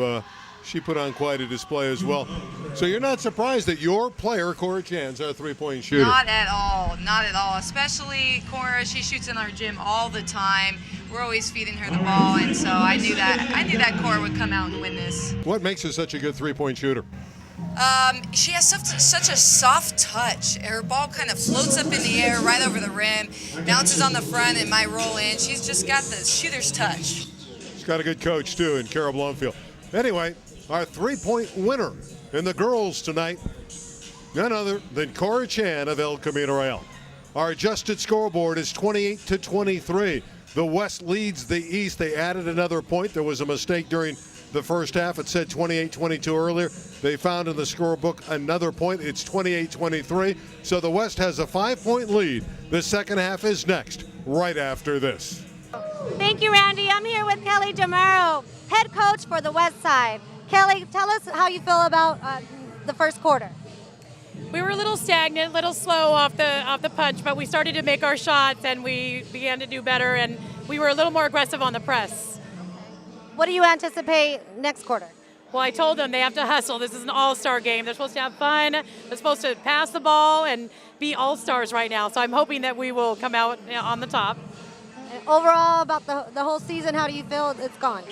She put on quite a display as well. So you're not surprised that your player, Cora Chan's our three-point shooter? Not at all. Not at all. Especially Cora, she shoots in our gym all the time. We're always feeding her the ball, and so I knew that Cora would come out and win this. What makes her such a good three-point shooter? She has such a soft touch. Her ball kind of floats up in the air right over the rim, bounces on the front, and might roll in. She's just got the shooter's touch. She's got a good coach, too, in Carol Blomfield. Anyway, our three-point winner in the girls tonight, none other than Cora Chan of El Camino Real. Our adjusted scoreboard is 28-23. The West leads the East. They added another point. There was a mistake during the first half. It said 28-22 earlier. They found in the scorebook another point. It's 28-23. So the West has a 5-point lead. The second half is next, right after this. Thank you, Randy. I'm here with Kelly Jamaro, head coach for the West Side. Kelly, tell us how you feel about the first quarter. We were a little stagnant, a little slow off the punch, but we started to make our shots and we began to do better, and we were a little more aggressive on the press. What do you anticipate next quarter? Well, I told them they have to hustle. This is an all-star game. They're supposed to have fun. They're supposed to pass the ball and be all-stars right now. So I'm hoping that we will come out on the top. And overall, about the whole season, how do you feel it's gone?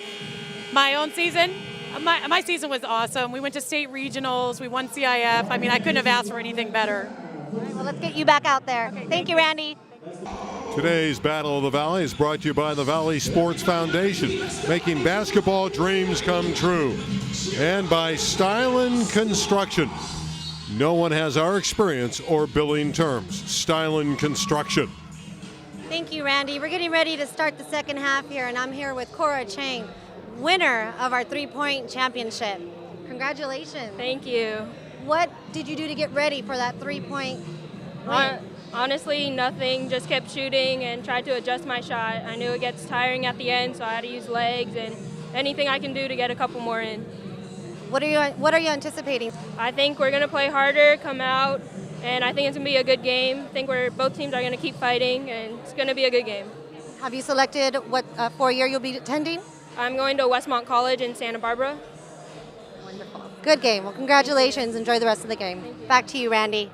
My own season? My season was awesome. We went to state regionals. We won CIF. I mean, I couldn't have asked for anything better. All right, well, let's get you back out there. Okay, thank you, Randy. Today's Battle of the Valley is brought to you by the Valley Sports Foundation, making basketball dreams come true, and by Stylin Construction. No one has our experience or billing terms. Stylin Construction. Thank you, Randy. We're getting ready to start the second half here, and I'm here with Cora Chang, winner of our three-point championship. Congratulations. Thank you. What did you do to get ready for that three-point win? Honestly, nothing. Just kept shooting and tried to adjust my shot. I knew it gets tiring at the end, so I had to use legs and anything I can do to get a couple more in. What are you anticipating? I think we're going to play harder, come out, and I think it's going to be a good game. I think both teams are going to keep fighting, and it's going to be a good game. Have you selected what 4-year you'll be attending? I'm going to Westmont College in Santa Barbara. Wonderful. Good game. Well, congratulations. Enjoy the rest of the game. Back to you, Randy.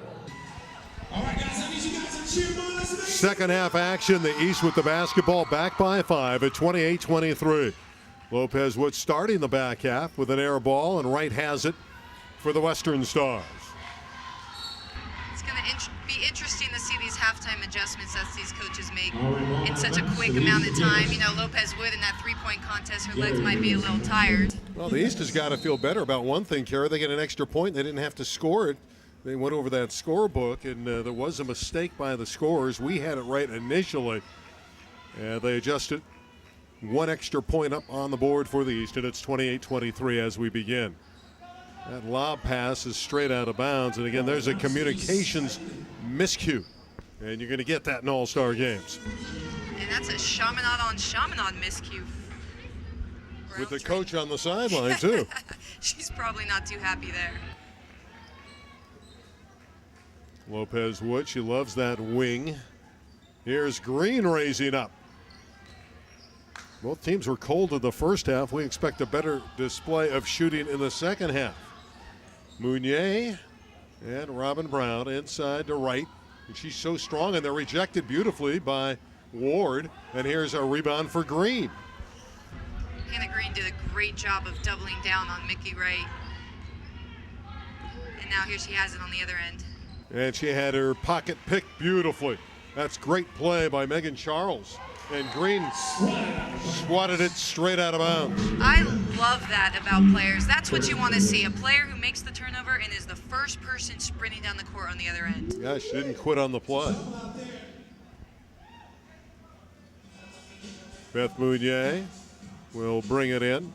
All right, guys, I need you guys to cheer on us. Second half action, the East with the basketball back by 5 at 28-23. Lopez Wood starting the back half with an air ball, and Wright has it for the Western Stars. It's going to be interesting to see these halftime adjustments that these coaches make in such a quick amount of time. You know, Lopez Wood in that three-point contest, her legs might be a little tired. Well, the East has got to feel better about one thing, Kara. They get an extra point. They didn't have to score it. They went over that scorebook, and there was a mistake by the scorers. We had it right initially. They adjusted one extra point up on the board for the East, and it's 28-23 as we begin. That lob pass is straight out of bounds, and again, there's a communications miscue, and you're going to get that in all-star games. And that's a Chaminade on Chaminade miscue. With the coach on the sideline, too. She's probably not too happy there. Lopez Wood, she loves that wing. Here's Green raising up. Both teams were cold in the first half. We expect a better display of shooting in the second half. Mounier and Robin Brown inside to Wright. And she's so strong, and they're rejected beautifully by Ward. And here's a rebound for Green. Hannah Green did a great job of doubling down on Mickey Wright. And now here she has it on the other end. And she had her pocket picked beautifully. That's great play by Megan Charles. And Green swatted it straight out of bounds. I love that about players. That's what you want to see. A player who makes the turnover and is the first person sprinting down the court on the other end. Yeah, she didn't quit on the play. Beth Mounier will bring it in.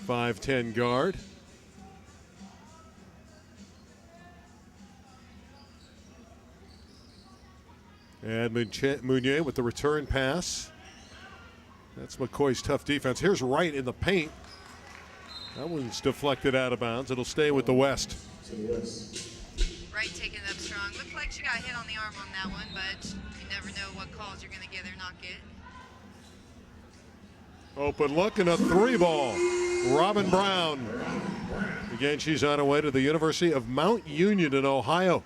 5'10" guard. And Mounier with the return pass. That's McCoy's tough defense. Here's Wright in the paint. That one's deflected out of bounds. It'll stay with the West. Wright taking it up strong. Looked like she got hit on the arm on that one, but you never know what calls you're going to get or not get. Open look and a three ball. Robin Brown. Again, she's on her way to the University of Mount Union in Ohio.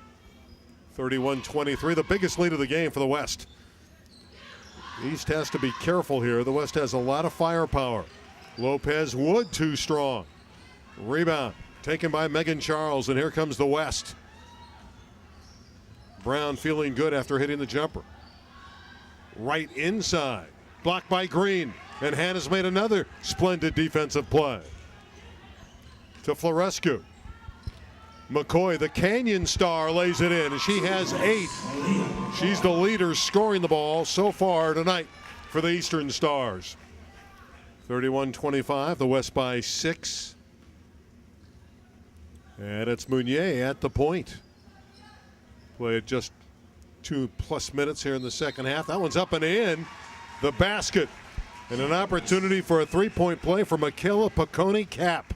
31-23, the biggest lead of the game for the West. The East has to be careful here. The West has a lot of firepower. Lopez Wood too strong. Rebound taken by Megan Charles, and here comes the West. Brown feeling good after hitting the jumper. Right inside, blocked by Green, and Hannah's made another splendid defensive play. To Florescu. McCoy, the Canyon star, lays it in, and she has 8. She's the leader scoring the ball so far tonight for the Eastern Stars. 31-25, the West by 6. And it's Meunier at the point. Played just 2+ minutes here in the second half. That one's up and in. The basket. And an opportunity for a three-point play for Michaela Piccone-Cap.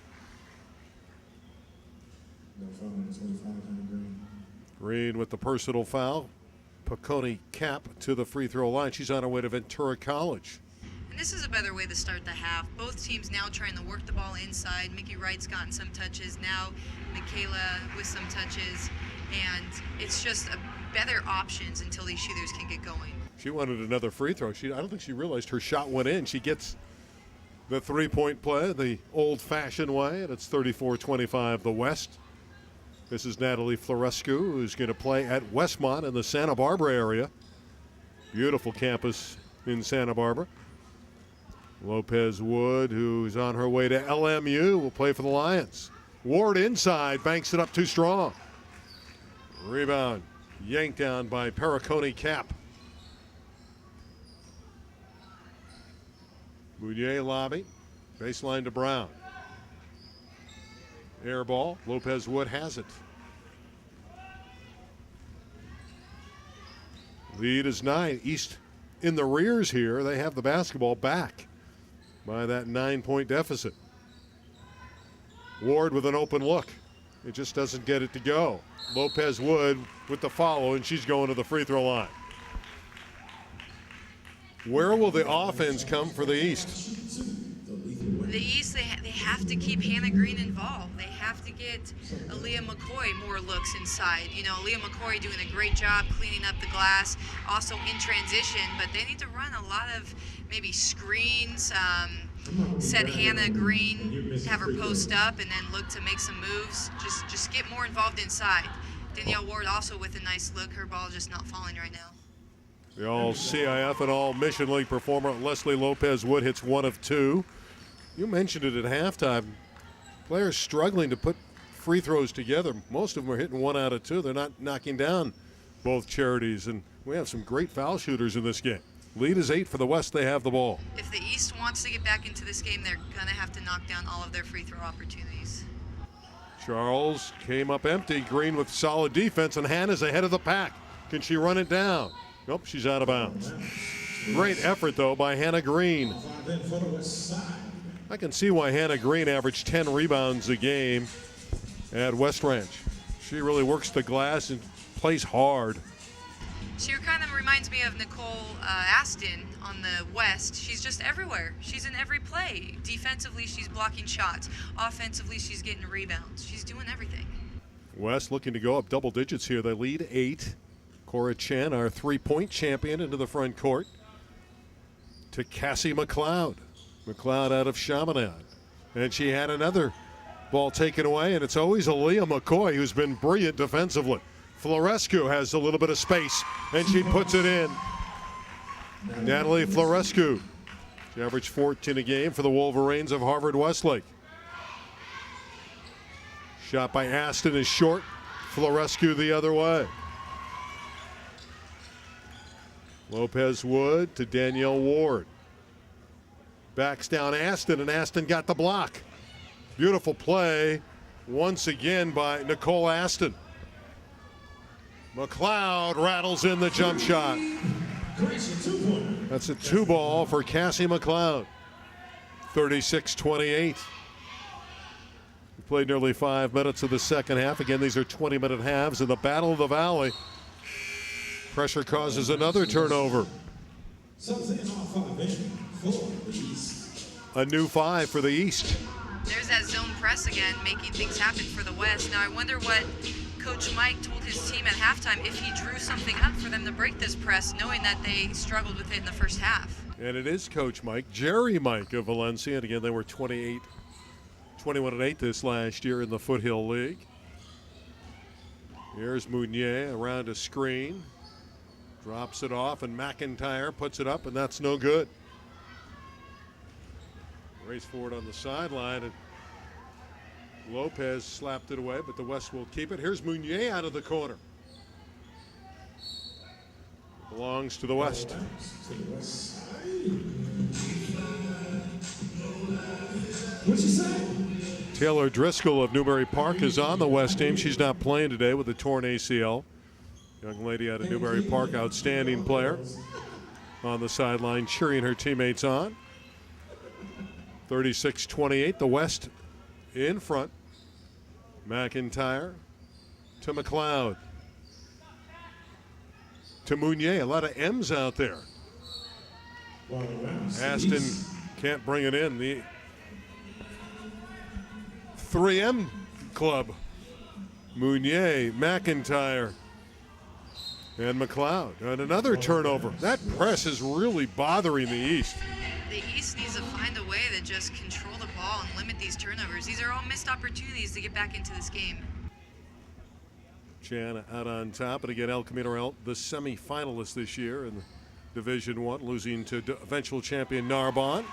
Green with the personal foul. Piccone-Cap to the free throw line. She's on her way to Ventura College. And this is a better way to start the half. Both teams now trying to work the ball inside. Mickey Wright's gotten some touches. Now Michaela with some touches. And it's just a better options until these shooters can get going. She wanted another free throw. I don't think she realized her shot went in. She gets the three-point play the old-fashioned way, and it's 34-25 the West. This is Natalie Florescu, who's going to play at Westmont in the Santa Barbara area. Beautiful campus in Santa Barbara. Lopez Wood, who's on her way to LMU, will play for the Lions. Ward inside, banks it up too strong. Rebound yanked down by Piccone-Cap. Meunier lobby, baseline to Brown. Air ball, Lopez Wood has it. Lead is 9. East in the rears here. They have the basketball back by that 9-point deficit. Ward with an open look. It just doesn't get it to go. Lopez Wood with the follow, and she's going to the free throw line. Where will the offense come for the East? The East, they have to keep Hannah Green involved. They have to get Aaliyah McCoy more looks inside. You know, Aaliyah McCoy doing a great job cleaning up the glass, also in transition, but they need to run a lot of maybe screens, set Hannah Green, have her post up, and then look to make some moves. Just get more involved inside. Danielle Ward also with a nice look. Her ball just not falling right now. The all-CIF and all-Mission League performer Leslie Lopez Wood hits 1 of 2. You mentioned it at halftime. Players struggling to put free throws together. Most of them are hitting 1 out of 2. They're not knocking down both charities, and we have some great foul shooters in this game. Lead is 8 for the West. They have the ball. If the East wants to get back into this game, they're going to have to knock down all of their free throw opportunities. Charles came up empty. Green with solid defense, and Hannah's ahead of the pack. Can she run it down? Nope, she's out of bounds. Great effort, though, by Hannah Green. I can see why Hannah Green averaged 10 rebounds a game at West Ranch. She really works the glass and plays hard. She kind of reminds me of Nicole Aston on the West. She's just everywhere. She's in every play. Defensively, she's blocking shots. Offensively, she's getting rebounds. She's doing everything. West looking to go up double digits here. They lead 8. Cora Chen, our three-point champion, into the front court to Cassie McLeod. McLeod out of Chaminade. And she had another ball taken away, and it's always Aaliyah McCoy who's been brilliant defensively. Florescu has a little bit of space, and she puts it in. Natalie Florescu. She averaged 14 a game for the Wolverines of Harvard Westlake. Shot by Aston is short. Florescu the other way. Lopez Wood to Danielle Ward. Backs down Aston, and Aston got the block. Beautiful play once again by Nicole Aston. McLeod rattles in the jump shot. That's a 2-ball for Cassie McLeod. 36-28. We played nearly 5 minutes of the second half. Again, these are 20-minute halves in the Battle of the Valley. Pressure causes another turnover. A new 5 for the East. There's that zone press again, making things happen for the West. Now I wonder what Coach Mike told his team at halftime, if he drew something up for them to break this press, knowing that they struggled with it in the first half. And it is Coach Mike, Jerry Mike of Valencia. And again, they were 21-8 this last year in the Foothill League. Here's Meunier around a screen. Drops it off, and McIntyre puts it up, and that's no good. Race forward on the sideline, and Lopez slapped it away, but the West will keep it. Here's Meunier out of the corner. Belongs to the West. What you say? Taylor Driscoll of Newbury Park is on the West team. She's not playing today with a torn ACL. Young lady out of Newbury Park, outstanding player. On the sideline cheering her teammates on. 36-28, the West in front. McIntyre to McLeod. To Mounier, a lot of M's out there. Aston can't bring it in. The 3M club. Mounier, McIntyre, and McLeod. And another turnover. That press is really bothering the East. The East needs to find a way to just control the ball and limit these turnovers. These are all missed opportunities to get back into this game. Chan out on top, and again, El Camino, the semi-finalists this year in Division I, losing to eventual champion Narbonne.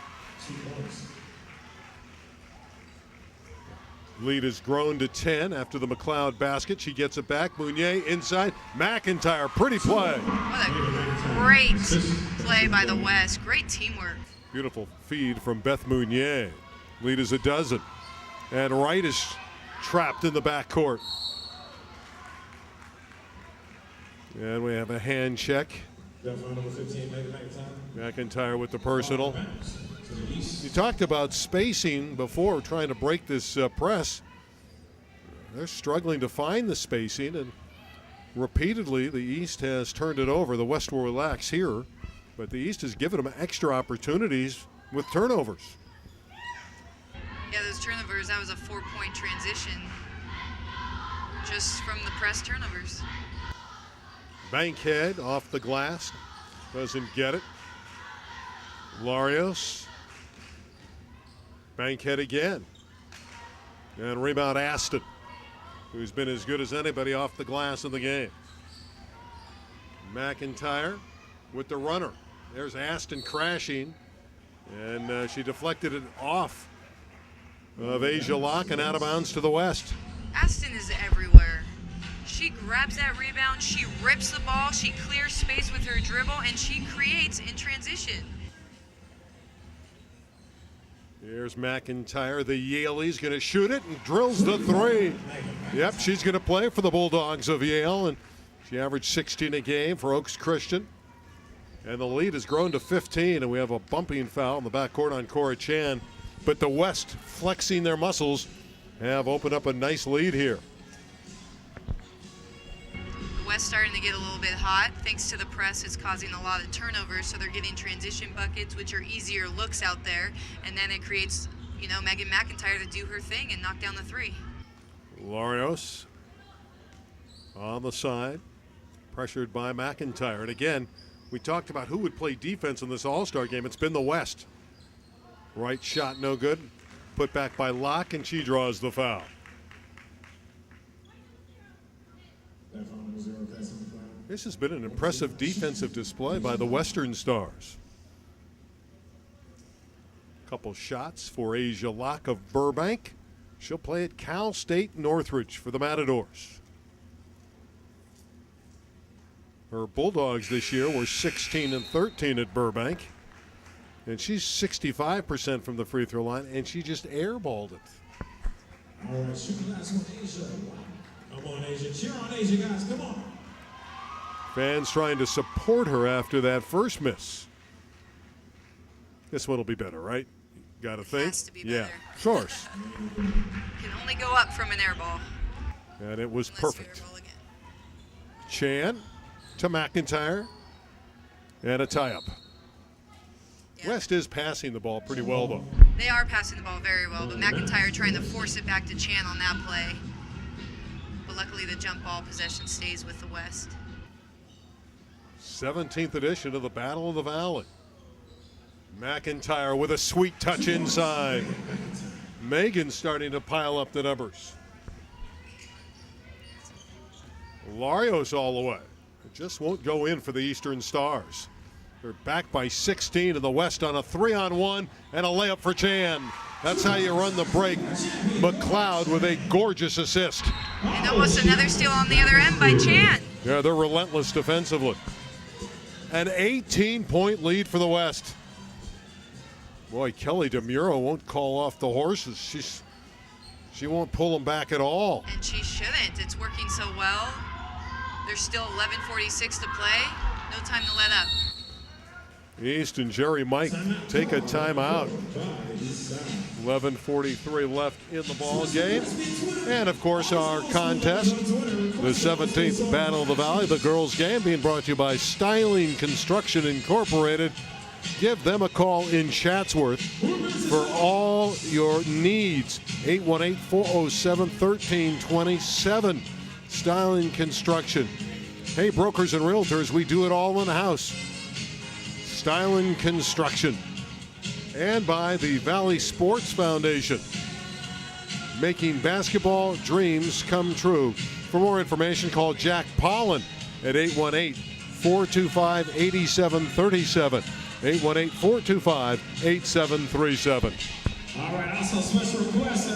Lead has grown to 10 after the McLeod basket. She gets it back. Mounier inside. McIntyre, pretty play. What a great play by the West. Great teamwork. Beautiful feed from Beth Mounier. Lead is a dozen. And Wright is trapped in the backcourt. And we have a hand check. McIntyre with the personal. You talked about spacing before, trying to break this press. They're struggling to find the spacing, and repeatedly the East has turned it over. The West will relax here, but the East has given them extra opportunities with turnovers. Yeah, those turnovers, that was a 4-point transition just from the press turnovers. Bankhead off the glass, doesn't get it. Larios. Bankhead again. And rebound Aston, who's been as good as anybody off the glass in the game. McIntyre with the runner. There's Aston crashing, and she deflected it off of Asia Locke and out of bounds to the West. Aston is everywhere. She grabs that rebound, she rips the ball, she clears space with her dribble, and she creates in transition. Here's McIntyre, the Yale's going to shoot it and drills the three. Yep, she's going to play for the Bulldogs of Yale, and she averaged 16 a game for Oaks Christian. And the lead has grown to 15, and we have a bumping foul in the backcourt on Cora Chan. But the West, flexing their muscles, have opened up a nice lead here. West starting to get a little bit hot. Thanks to the press, it's causing a lot of turnovers, so they're getting transition buckets, which are easier looks out there, and then it creates, Megan McIntyre to do her thing and knock down the three. Larios on the side, pressured by McIntyre. And again, we talked about who would play defense in this All-Star game. It's been the West. Right shot, no good. Put back by Locke, and she draws the foul. This has been an impressive defensive display by the Western Stars. Couple shots for Asia Locke of Burbank. She'll play at Cal State Northridge for the Matadors. Her Bulldogs this year were 16-13 at Burbank. And she's 65% from the free throw line, and she just airballed it. All right, shoot the last one, Asia. Come on, Asia. Cheer on Asia, guys. Come on. Fans trying to support her after that first miss. This one will be better, right? Got to think. Has to be better. Yeah, of course. Can only go up from an air ball. And it was Unless perfect. you airball again. Chan to McIntyre, and a tie-up. Yeah. West is passing the ball pretty well, though. They are passing the ball very well, but McIntyre trying to force it back to Chan on that play. But luckily the jump ball possession stays with the West. 17th edition of the Battle of the Valley. McIntyre with a sweet touch inside. Megan starting to pile up the numbers. Larios all the way. It just won't go in for the Eastern Stars. They're back by 16 in the West on a 3-on-1 and a layup for Chan. That's how you run the break. McLeod with a gorgeous assist. And almost another steal on the other end by Chan. Yeah, they're relentless defensively. An 18-point lead for the West. Boy, Kelly DeMuro won't call off the horses. She won't pull them back at all. And she shouldn't. It's working so well. There's still 11:46 to play. No time to let up. East and Jerry Mike take a timeout. 11:43 left in the ball game. And of course our contest, the 17th Battle of the Valley, the girls game, being brought to you by Styling Construction Incorporated. Give them a call in Chatsworth for all your needs. 818-407-1327. Styling Construction. Hey, brokers and realtors, we do it all in the house. Styling Construction. And by the Valley Sports Foundation, making basketball dreams come true. For more information, call Jack Pollen at 818-425-8737. 818-425-8737. All right, also special request.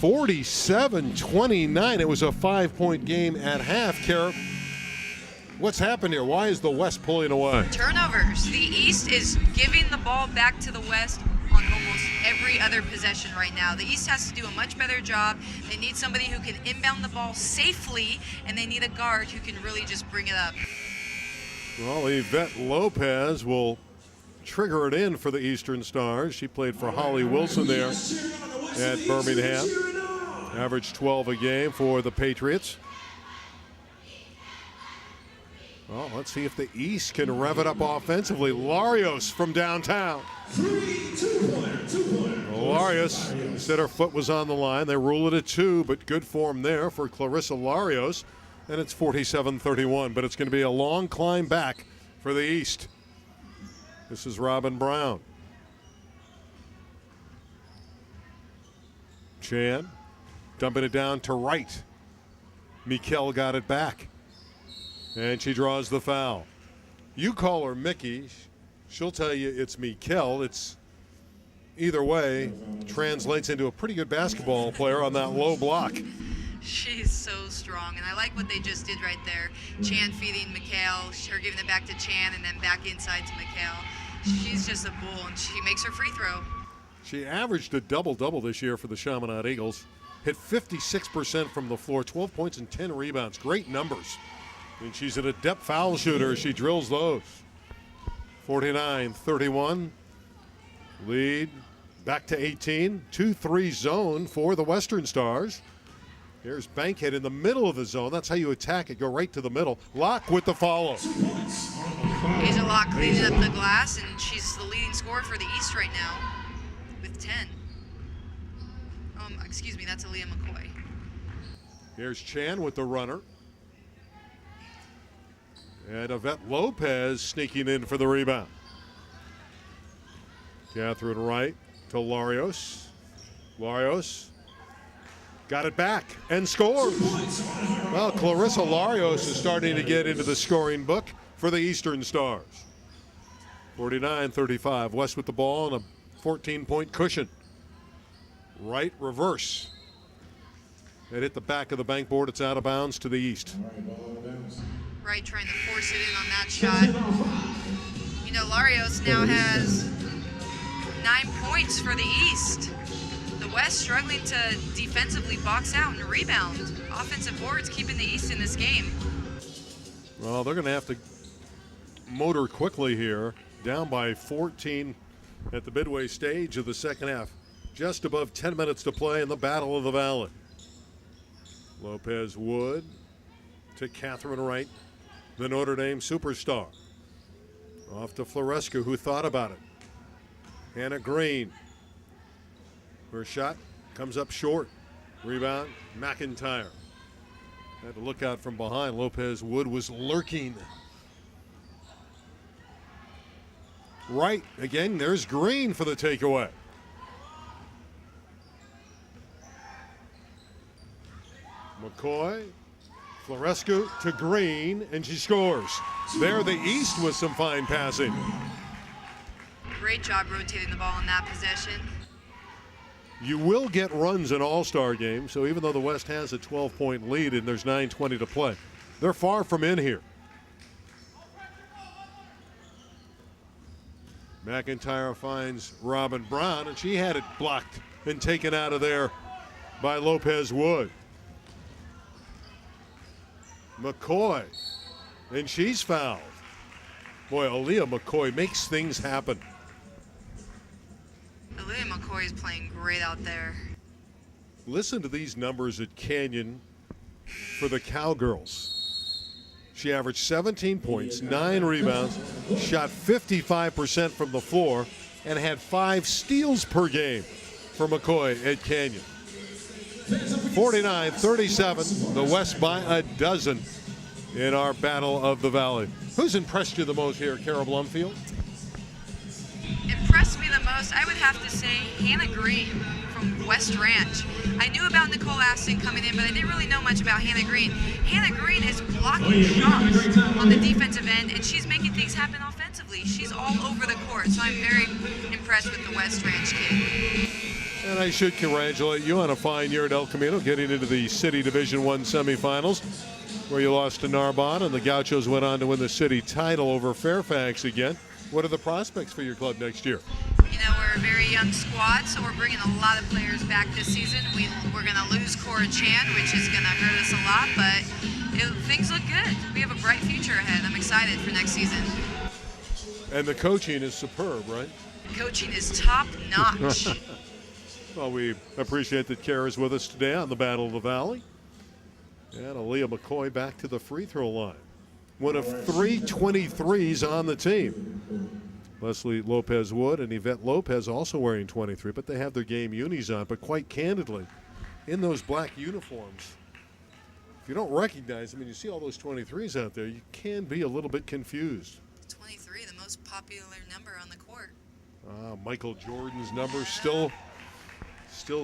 47-29. It was a 5-point game at half, Kara. What's happened here? Why is the West pulling away? Turnovers. The East is giving the ball back to the West on almost every other possession right now. The East has to do a much better job. They need somebody who can inbound the ball safely, and they need a guard who can really just bring it up. Well, Yvette Lopez will trigger it in for the Eastern Stars. She played for Holly Wilson there at Birmingham. Averaged 12 a game for the Patriots. Well, let's see if the East can rev it up offensively. Larios from downtown. Larios said her foot was on the line. They rule it a 2, but good form there for Clarissa Larios. And it's 47-31, but it's going to be a long climb back for the East. This is Robin Brown. Chan dumping it down to right. Mikel got it back. And she draws the foul. You call her Mickey, she'll tell you it's Mikel. It's either way, translates into a pretty good basketball player on that low block. She's so strong, and I like what they just did right there. Chan feeding Mikhail, her giving it back to Chan, and then back inside to Mikhail. She's just a bull, and she makes her free throw. She averaged a double-double this year for the Chaminade Eagles. Hit 56% from the floor, 12 points and 10 rebounds. Great numbers. And she's an adept foul shooter. She drills those. 49-31. Lead back to 18. 2-3 zone for the Western Stars. Here's Bankhead in the middle of the zone. That's how you attack it. Go right to the middle. Locke with the follow. Asia Locke cleaning up the glass, and she's the leading scorer for the East right now with 10. Excuse me, that's Aaliyah McCoy. Here's Chan with the runner. And Yvette Lopez sneaking in for the rebound. Catherine Wright to Larios. Larios got it back and scores. Well, Clarissa Larios is starting to get into the scoring book for the Eastern Stars. 49-35. West with the ball and a 14-point cushion. Right reverse. It hit the back of the bank board. It's out of bounds to the East. Right, trying to force it in on that shot. You know, Larios now has 9 points for the East. The West struggling to defensively box out and rebound. Offensive boards keeping the East in this game. Well, they're going to have to motor quickly here. Down by 14 at the midway stage of the second half. Just above 10 minutes to play in the Battle of the Valley. Lopez Wood to Catherine Wright, the Notre Dame superstar. Off to Florescu, who thought about it. Hannah Green. Her shot comes up short. Rebound, McIntyre. Had to look out from behind. Lopez Wood was lurking. Right, again, there's Green for the takeaway. McCoy, Florescu to Green, and she scores. There, the East with some fine passing. Great job rotating the ball in that possession. You will get runs in all-star games, so even though the West has a 12-point lead and there's 9:20 to play, they're far from in here. McIntyre finds Robin Brown, and she had it blocked and taken out of there by Lopez Wood. McCoy, and she's fouled. Boy, Aaliyah McCoy makes things happen. Aaliyah McCoy is playing great out there. Listen to these numbers at Canyon for the Cowgirls. She averaged 17 points, 9 rebounds, shot 55% from the floor, and had 5 steals per game for McCoy at Canyon. 49-37, the West by a dozen in our Battle of the Valley. Who's impressed you the most here, Carol Blumfield? Impressed me the most, I would have to say Hannah Green from West Ranch. I knew about Nicole Aston coming in, but I didn't really know much about Hannah Green. Hannah Green is blocking shots on the defensive end, and she's making things happen offensively. She's all over the court, so I'm very impressed with the West Ranch kid. And I should congratulate you on a fine year at El Camino, getting into the City Division I semifinals, where you lost to Narbonne, and the Gauchos went on to win the city title over Fairfax again. What are the prospects for your club next year? You know, we're a very young squad, so we're bringing a lot of players back this season. We're going to lose Cora Chan, which is going to hurt us a lot, but things look good. We have a bright future ahead. I'm excited for next season. And the coaching is superb, right? Coaching is top-notch. Well, we appreciate that Kara is with us today on the Battle of the Valley. And Aaliyah McCoy back to the free throw line. One of 3 23s on the team. Leslie Lopez Wood and Yvette Lopez also wearing 23, but they have their game unis on. But quite candidly, in those black uniforms, if you don't recognize them and you see all those 23s out there, you can be a little bit confused. 23, the most popular number on the court. Michael Jordan's number still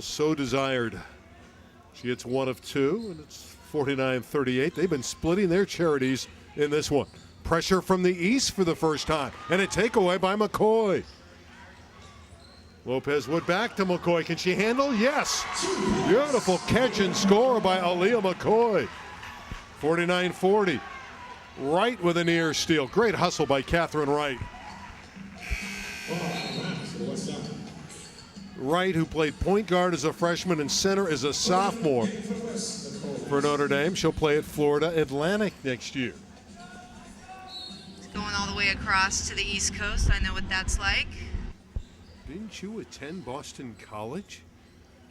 so desired. She hits 1 of 2, and it's 49-38. They've been splitting their charities in this one. Pressure from the east for the first time, and a takeaway by McCoy. Lopez Wood back to McCoy. Can she handle? Yes. Beautiful catch and score by Aaliyah McCoy. 49-40. Wright with a near steal. Great hustle by Catherine Wright. Wright, who played point guard as a freshman and center as a sophomore for Notre Dame. She'll play at Florida Atlantic next year. Going all the way across to the East Coast, I know what that's like. Didn't you attend Boston College?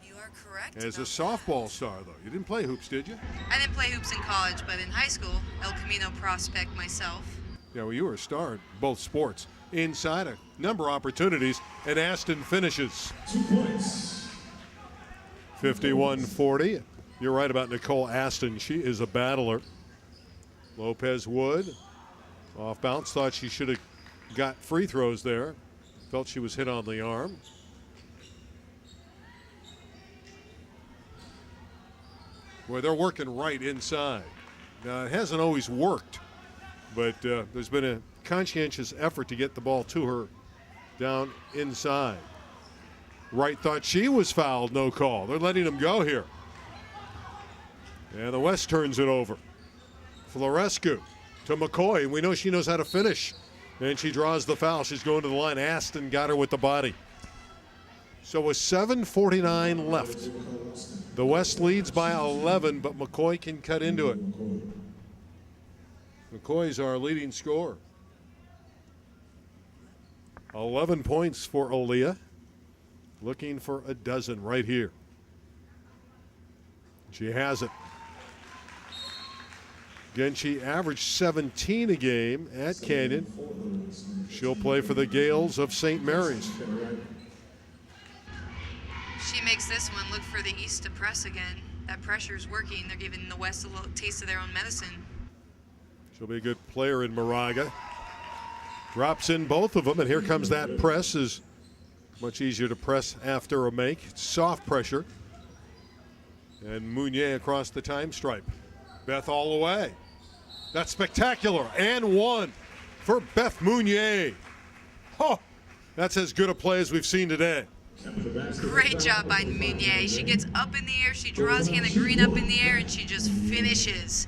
You are correct. As a softball star, though. You didn't play hoops, did you? I didn't play hoops in college, but in high school, El Camino prospect myself. Yeah, well, you were a star in both sports. Inside a number of opportunities, and Aston finishes. 2 points. 51-40. You're right about Nicole Aston. She is a battler. Lopez Wood, off bounce, thought she should have got free throws there. Felt she was hit on the arm. Boy, they're working right inside. Now, it hasn't always worked, but there's been a conscientious effort to get the ball to her down inside. Wright thought she was fouled, no call. They're letting him go here. And the West turns it over. Florescu to McCoy, and we know she knows how to finish. And she draws the foul. She's going to the line. Aston got her with the body. So with 7:49 left, the West leads by 11, but McCoy can cut into it. McCoy's our leading scorer. 11 points for Aaliyah. Looking for a dozen right here. She has it. Again, she averaged 17 a game at Canyon. She'll play for the Gales of St. Mary's. She makes this one look for the East to press again. That pressure's working. They're giving the West a little taste of their own medicine. She'll be a good player in Moraga. Drops in both of them, and here comes that press. Is much easier to press after a make. It's soft pressure. And Mounier across the time stripe. Beth all the way. That's spectacular. And one for Beth Mounier. Oh, that's as good a play as we've seen today. Great job by Mounier. She gets up in the air, she draws Hannah Green up in the air, and she just finishes.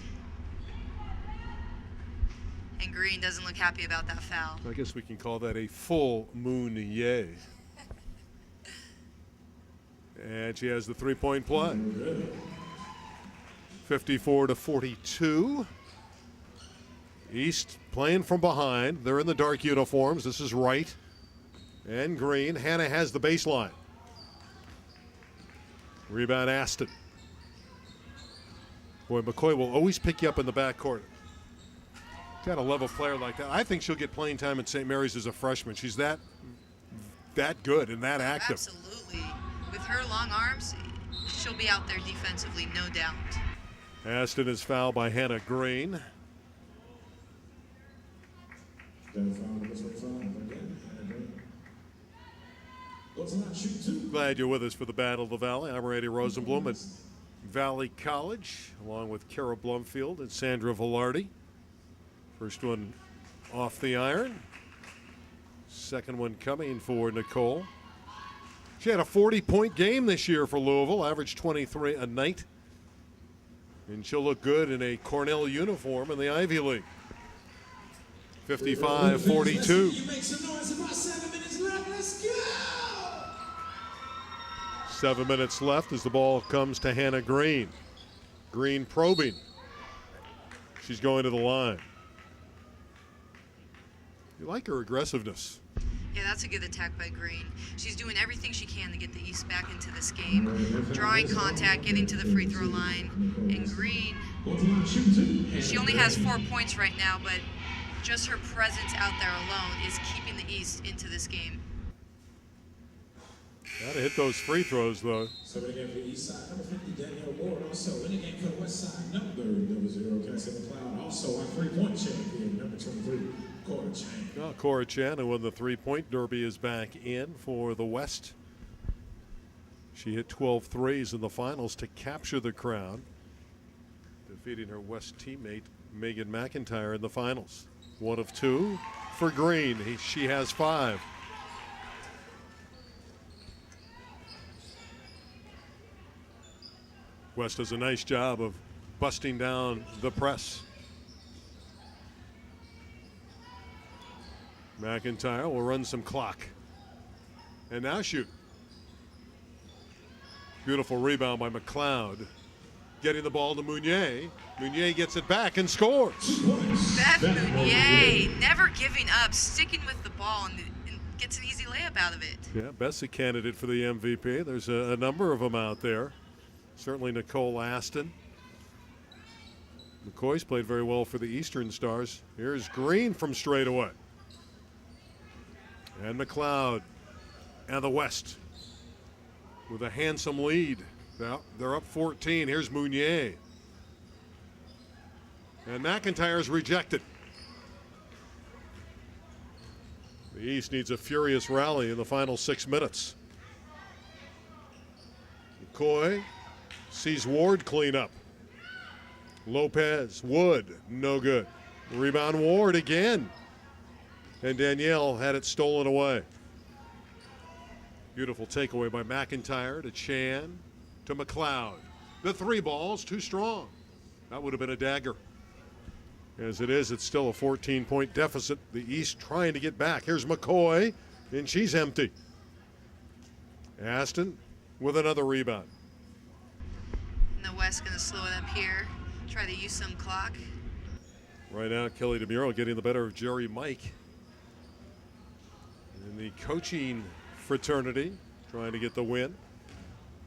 And Green doesn't look happy about that foul. I guess we can call that a full moon yay. And she has the three-point play. 54-42. East playing from behind. They're in the dark uniforms. This is Wright and Green. Hannah has the baseline. Rebound Aston. Boy, McCoy will always pick you up in the backcourt. Got a level player like that. I think she'll get playing time at St. Mary's as a freshman. She's that good and that active. Absolutely. With her long arms, she'll be out there defensively, no doubt. Aston is fouled by Hannah Green. Glad you're with us for the Battle of the Valley. I'm Randy Rosenblum at Valley College, along with Kara Blumfield and Sandra Velarde. First one off the iron. Second one coming for Nicole. She had a 40-point game this year for Louisville, averaged 23 a night. And she'll look good in a Cornell uniform in the Ivy League. 55-42. You make some noise, about 7 minutes left. Let's go! 7 minutes left as the ball comes to Hannah Green. Green probing. She's going to the line. You like her aggressiveness. Yeah, that's a good attack by Green. She's doing everything she can to get the East back into this game. Drawing contact, getting to the free throw line. And Green, she only has 4 points right now, but just her presence out there alone is keeping the East into this game. Gotta hit those free throws, though. So in the game for the East side, number 50, Danielle Ward. Also in the game for the West side, number 0, Cassie McLeod. Also our three-point champion, number 23, Cora Chan. Well, Cora Chan, who won the three-point derby, is back in for the West. She hit 12 threes in the finals to capture the crown, defeating her West teammate Megan McIntyre in the finals. 1 of 2 for Green. She has 5. West does a nice job of busting down the press. McIntyre will run some clock. And now shoot. Beautiful rebound by McLeod. Getting the ball to Meunier. Meunier gets it back and scores. Beth Meunier, never giving up, sticking with the ball, and gets an easy layup out of it. Yeah, Beth's a candidate for the MVP. There's a number of them out there. Certainly Nicole Aston. McCoy's played very well for the Eastern Stars. Here's Green from straight away. And McLeod and the West with a handsome lead. They're up 14. Here's Meunier. And McIntyre's rejected. The East needs a furious rally in the final 6 minutes. McCoy sees Ward clean up. Lopez, Wood, no good. Rebound Ward again. And Danielle had it stolen away. Beautiful takeaway by McIntyre to Chan to McLeod. The three ball's too strong. That would have been a dagger. As it is, it's still a 14-point deficit. The East trying to get back. Here's McCoy, and she's empty. Aston with another rebound. And the West going to slow it up here, try to use some clock. Right now, Kelly DeMuro getting the better of Jerry Mike in the coaching fraternity, trying to get the win.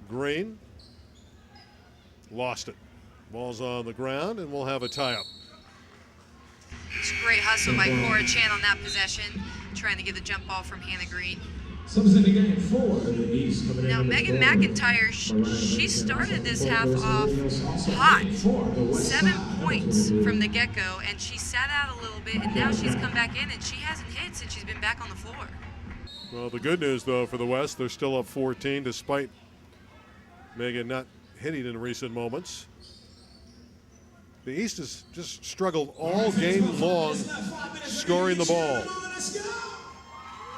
Green lost it. Ball's on the ground, and we'll have a tie-up. It's a great hustle by Cora Chan on that possession, trying to get the jump ball from Hannah Green. Something's in the game for the East. Now, Megan McIntyre, she started this half off hot. 7 points from the get-go, and she sat out a little bit, and now she's come back in, and she hasn't hit since she's been back on the floor. Well, the good news, though, for the West, they're still up 14, despite Megan not hitting in recent moments. The East has just struggled all game long scoring the ball.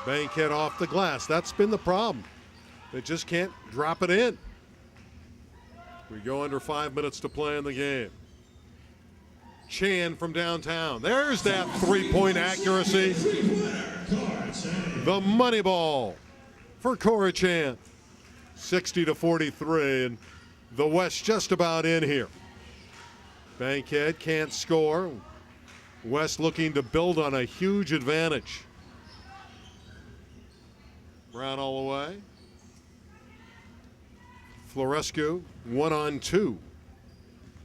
Bankhead off the glass. That's been the problem. They just can't drop it in. We go under 5 minutes to play in the game. Chan from downtown. There's that three-point accuracy. The money ball for Cora Chan. 60-43, and the West just about in here. Bankhead can't score. West looking to build on a huge advantage. Brown all the way. Florescu 1-on-2.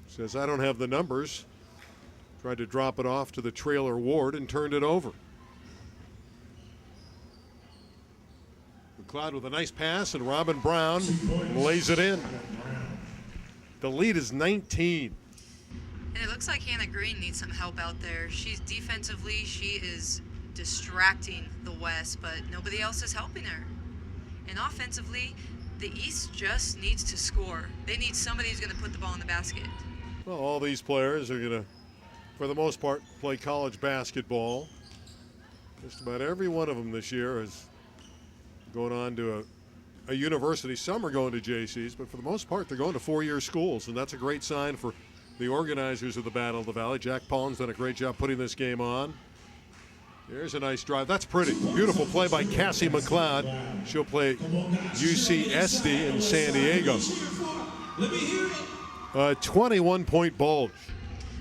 Says, I don't have the numbers. Tried to drop it off to the trailer Ward and turned it over. McLeod with a nice pass, and Robin Brown lays it in. The lead is 19. And it looks like Hannah Green needs some help out there. She's defensively, she is distracting the West, but nobody else is helping her. And offensively, the East just needs to score. They need somebody who's going to put the ball in the basket. Well, all these players are going to, for the most part, play college basketball. Just about every one of them this year is going on to a university. Some are going to JCs, but for the most part, they're going to four-year schools, and that's a great sign for the organizers of the Battle of the Valley. Jack Pollin's done a great job putting this game on. There's a nice drive. That's pretty. Beautiful play by Cassie McLeod. She'll play UCSD in San Diego. A 21-point bulge.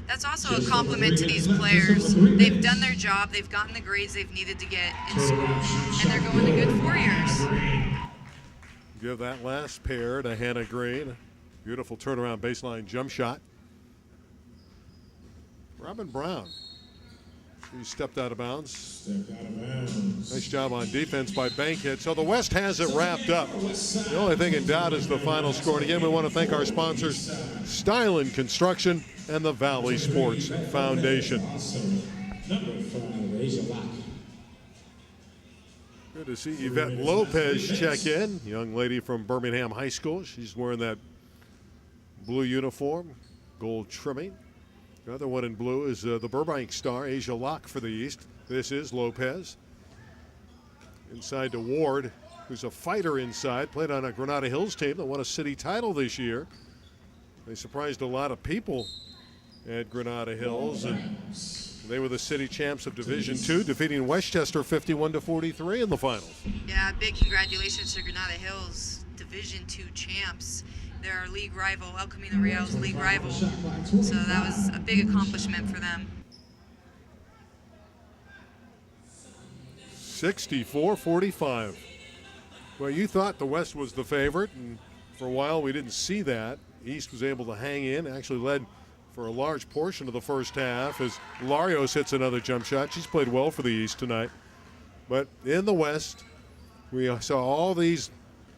That's also a compliment to these players. They've done their job. They've gotten the grades they've needed to get in school, and they're going to good 4 years. Give that last pair to Hannah Green. Beautiful turnaround baseline jump shot. Robin Brown. She stepped out of bounds. Nice job on defense by Bankhead. So the West has it wrapped up. The only thing in doubt is the final score. And again, we want to thank our sponsors, Stylen Construction and the Valley Sports Foundation. Good to see Yvette Lopez check in. Young lady from Birmingham High School. She's wearing that blue uniform, gold trimming. The other one in blue is the Burbank star, Asia Locke for the East. This is Lopez. Inside to Ward, who's a fighter inside. Played on a Granada Hills team that won a city title this year. They surprised a lot of people at Granada Hills, and they were the city champs of Division II, defeating Westchester 51-43 in the finals. Yeah, big congratulations to Granada Hills, Division II champs. They're our league rival, El Camino Real's league rival. So that was a big accomplishment for them. 64-45. Well, you thought the West was the favorite, and for a while we didn't see that. East was able to hang in, actually led for a large portion of the first half as Larios hits another jump shot. She's played well for the East tonight. But in the West, we saw all these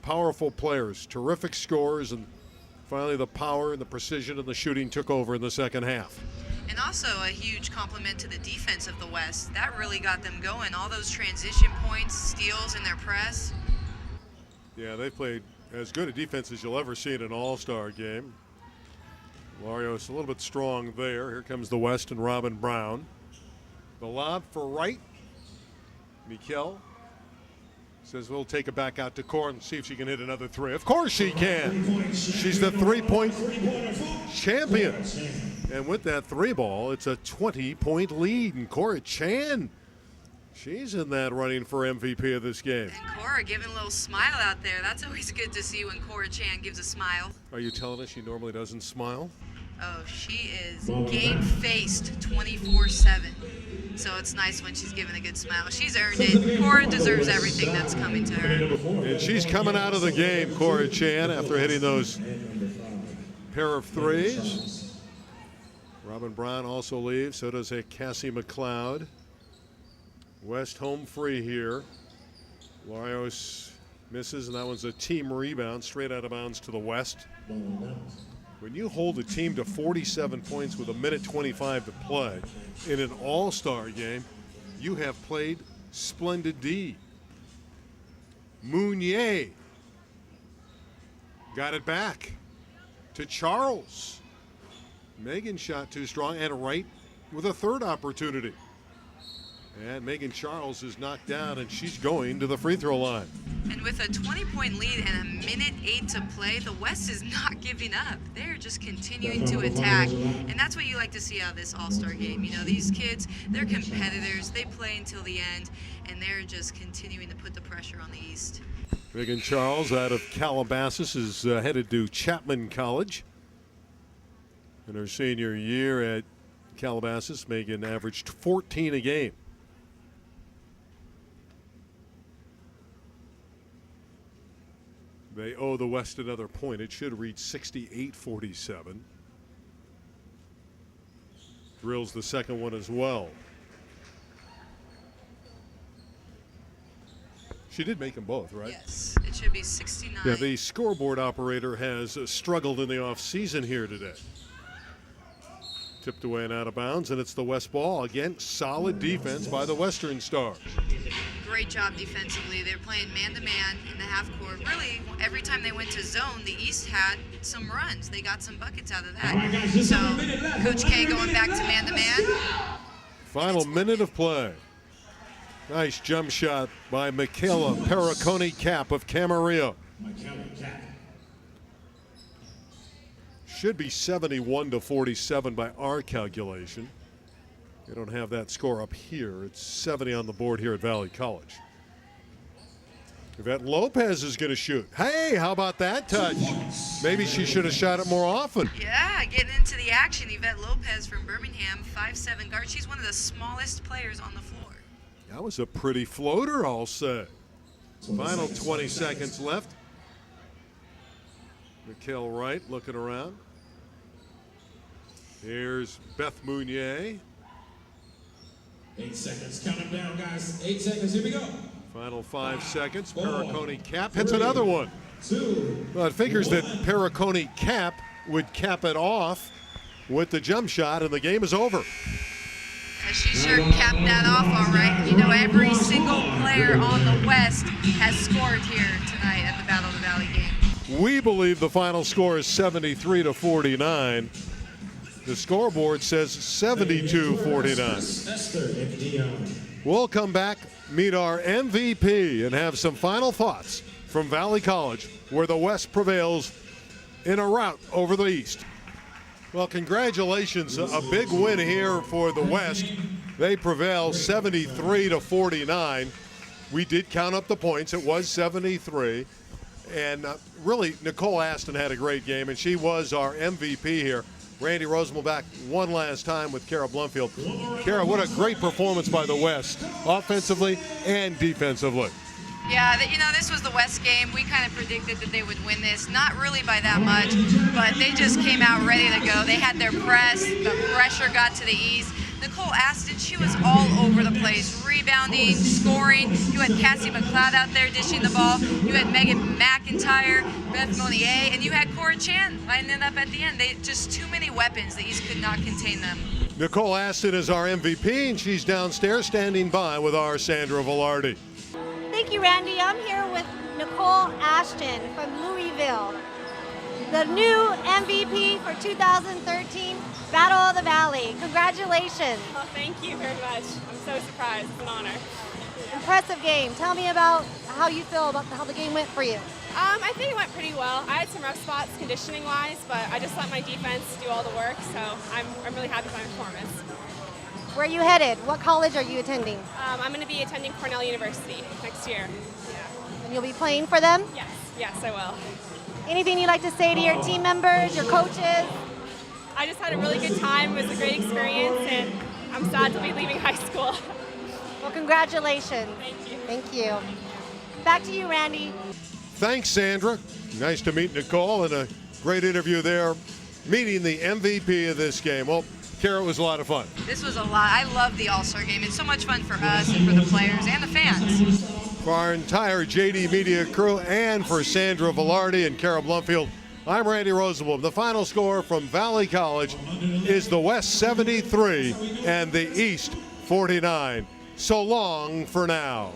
powerful players, terrific scores, and finally the power and the precision and the shooting took over in the second half. And also a huge compliment to the defense of the West. That really got them going. All those transition points, steals in their press. Yeah, they played as good a defense as you'll ever see in an all-star game. Larios a little bit strong there. Here comes the West and Robin Brown. The lob for Wright. Mikel says we'll take it back out to Cora and see if she can hit another three. Of course she can. She's the three-point champion. And with that three ball, it's a 20-point lead. And Cora Chan, she's in that running for MVP of this game. And Cora giving a little smile out there. That's always good to see when Cora Chan gives a smile. Are you telling us she normally doesn't smile? Oh, she is game-faced 24/7. So it's nice when she's giving a good smile. She's earned it. Cora deserves everything that's coming to her. And she's coming out of the game, Cora Chan, after hitting those pair of threes. Robin Brown also leaves. So does a Cassie McLeod. West home free here. Larios misses, and that one's a team rebound straight out of bounds to the West. When you hold a team to 47 points with 1:25 to play in an all-star game, you have played splendid D. Mounier got it back to Charles. Megan shot too strong, and Wright with a third opportunity. And Megan Charles is knocked down, and she's going to the free throw line. And with a 20-point lead and 1:08 to play, the West is not giving up. They're just continuing to attack. And that's what you like to see out of this All-Star game. You know, these kids, they're competitors. They play until the end, and they're just continuing to put the pressure on the East. Megan Charles out of Calabasas is headed to Chapman College. In her senior year at Calabasas, Megan averaged 14 a game. They owe the West another point. It should reach 68-47. Drills the second one as well. She did make them both, right? Yes, it should be 69. Yeah, the scoreboard operator has struggled in the offseason here today. Tipped away and out of bounds, and it's the West ball. Again, solid defense by the Western Stars. Great job defensively. They're playing man-to-man in the half court. Really, every time they went to zone, the East had some runs. They got some buckets out of that. So, Coach K going back to man-to-man. Final minute of play. Nice jump shot by Michaela Perricone-Cap of Camarillo. Should be 71-47 by our calculation. They don't have that score up here. It's 70 on the board here at Valley College. Yvette Lopez is going to shoot. Hey, how about that touch? Maybe she should have shot it more often. Yeah, getting into the action. Yvette Lopez from Birmingham, 5'7" guard. She's one of the smallest players on the floor. That was a pretty floater, I'll say. Final 20 seconds left. Mikkel Wright looking around. Here's Beth Mounier. 8 seconds. Count them down, guys. 8 seconds. Here we go. Final 5 seconds. 4, Perricone-Cap hits another one. 2. Well, it figures that Perricone-Cap would cap it off with the jump shot, and the game is over. She sure capped that off all right. You know, every single player on the West has scored here tonight at the Battle of the Valley game. We believe the final score is 73-49. The scoreboard says 72-49. We'll come back, meet our MVP, and have some final thoughts from Valley College, where the West prevails in a rout over the East. Well, congratulations. A big win here for the West. They prevail 73-49. We did count up the points. It was 73. And really, Nicole Aston had a great game, and she was our MVP here. Randy Rosemel back one last time with Kara Blumfield. Kara, what a great performance by the West, offensively and defensively. Yeah, you know, this was the West game. We kind of predicted that they would win this. Not really by that much, but they just came out ready to go. They had their press. The pressure got to the East. Nicole Aston, she was all over the place, rebounding, scoring. You had Cassie McLeod out there dishing the ball. You had Megan McIntyre, Beth Mounier, and you had Cora Chan lining up at the end. They just too many weapons. The East could not contain them. Nicole Aston is our MVP, and she's downstairs standing by with our Sandra Velarde. Thank you, Randy. I'm here with Nicole Ashton from Louisville, the new MVP for 2013 Battle of the Valley. Congratulations. Oh, thank you very much. I'm so surprised. It's an honor. Impressive game. Tell me about how you feel about how the game went for you. I think it went pretty well. I had some rough spots conditioning-wise, but I just let my defense do all the work, so I'm really happy with my performance. Where are you headed? What college are you attending? I'm going to be attending Cornell University next year. Yeah. And you'll be playing for them? Yes, I will. Anything you'd like to say to your team members, your coaches? I just had a really good time. It was a great experience, and I'm sad to be leaving high school. Well, congratulations. Thank you. Thank you. Back to you, Randy. Thanks, Sandra. Nice to meet Nicole, and a great interview there, meeting the MVP of this game. Well, Kara, it was a lot of fun. This was a lot. I love the All-Star game. It's so much fun for us and for the players and the fans. For our entire JD Media crew and for Sandra Velarde and Kara Blumfield, I'm Randy Rosenblum. The final score from Valley College is the West 73 and the East 49. So long for now.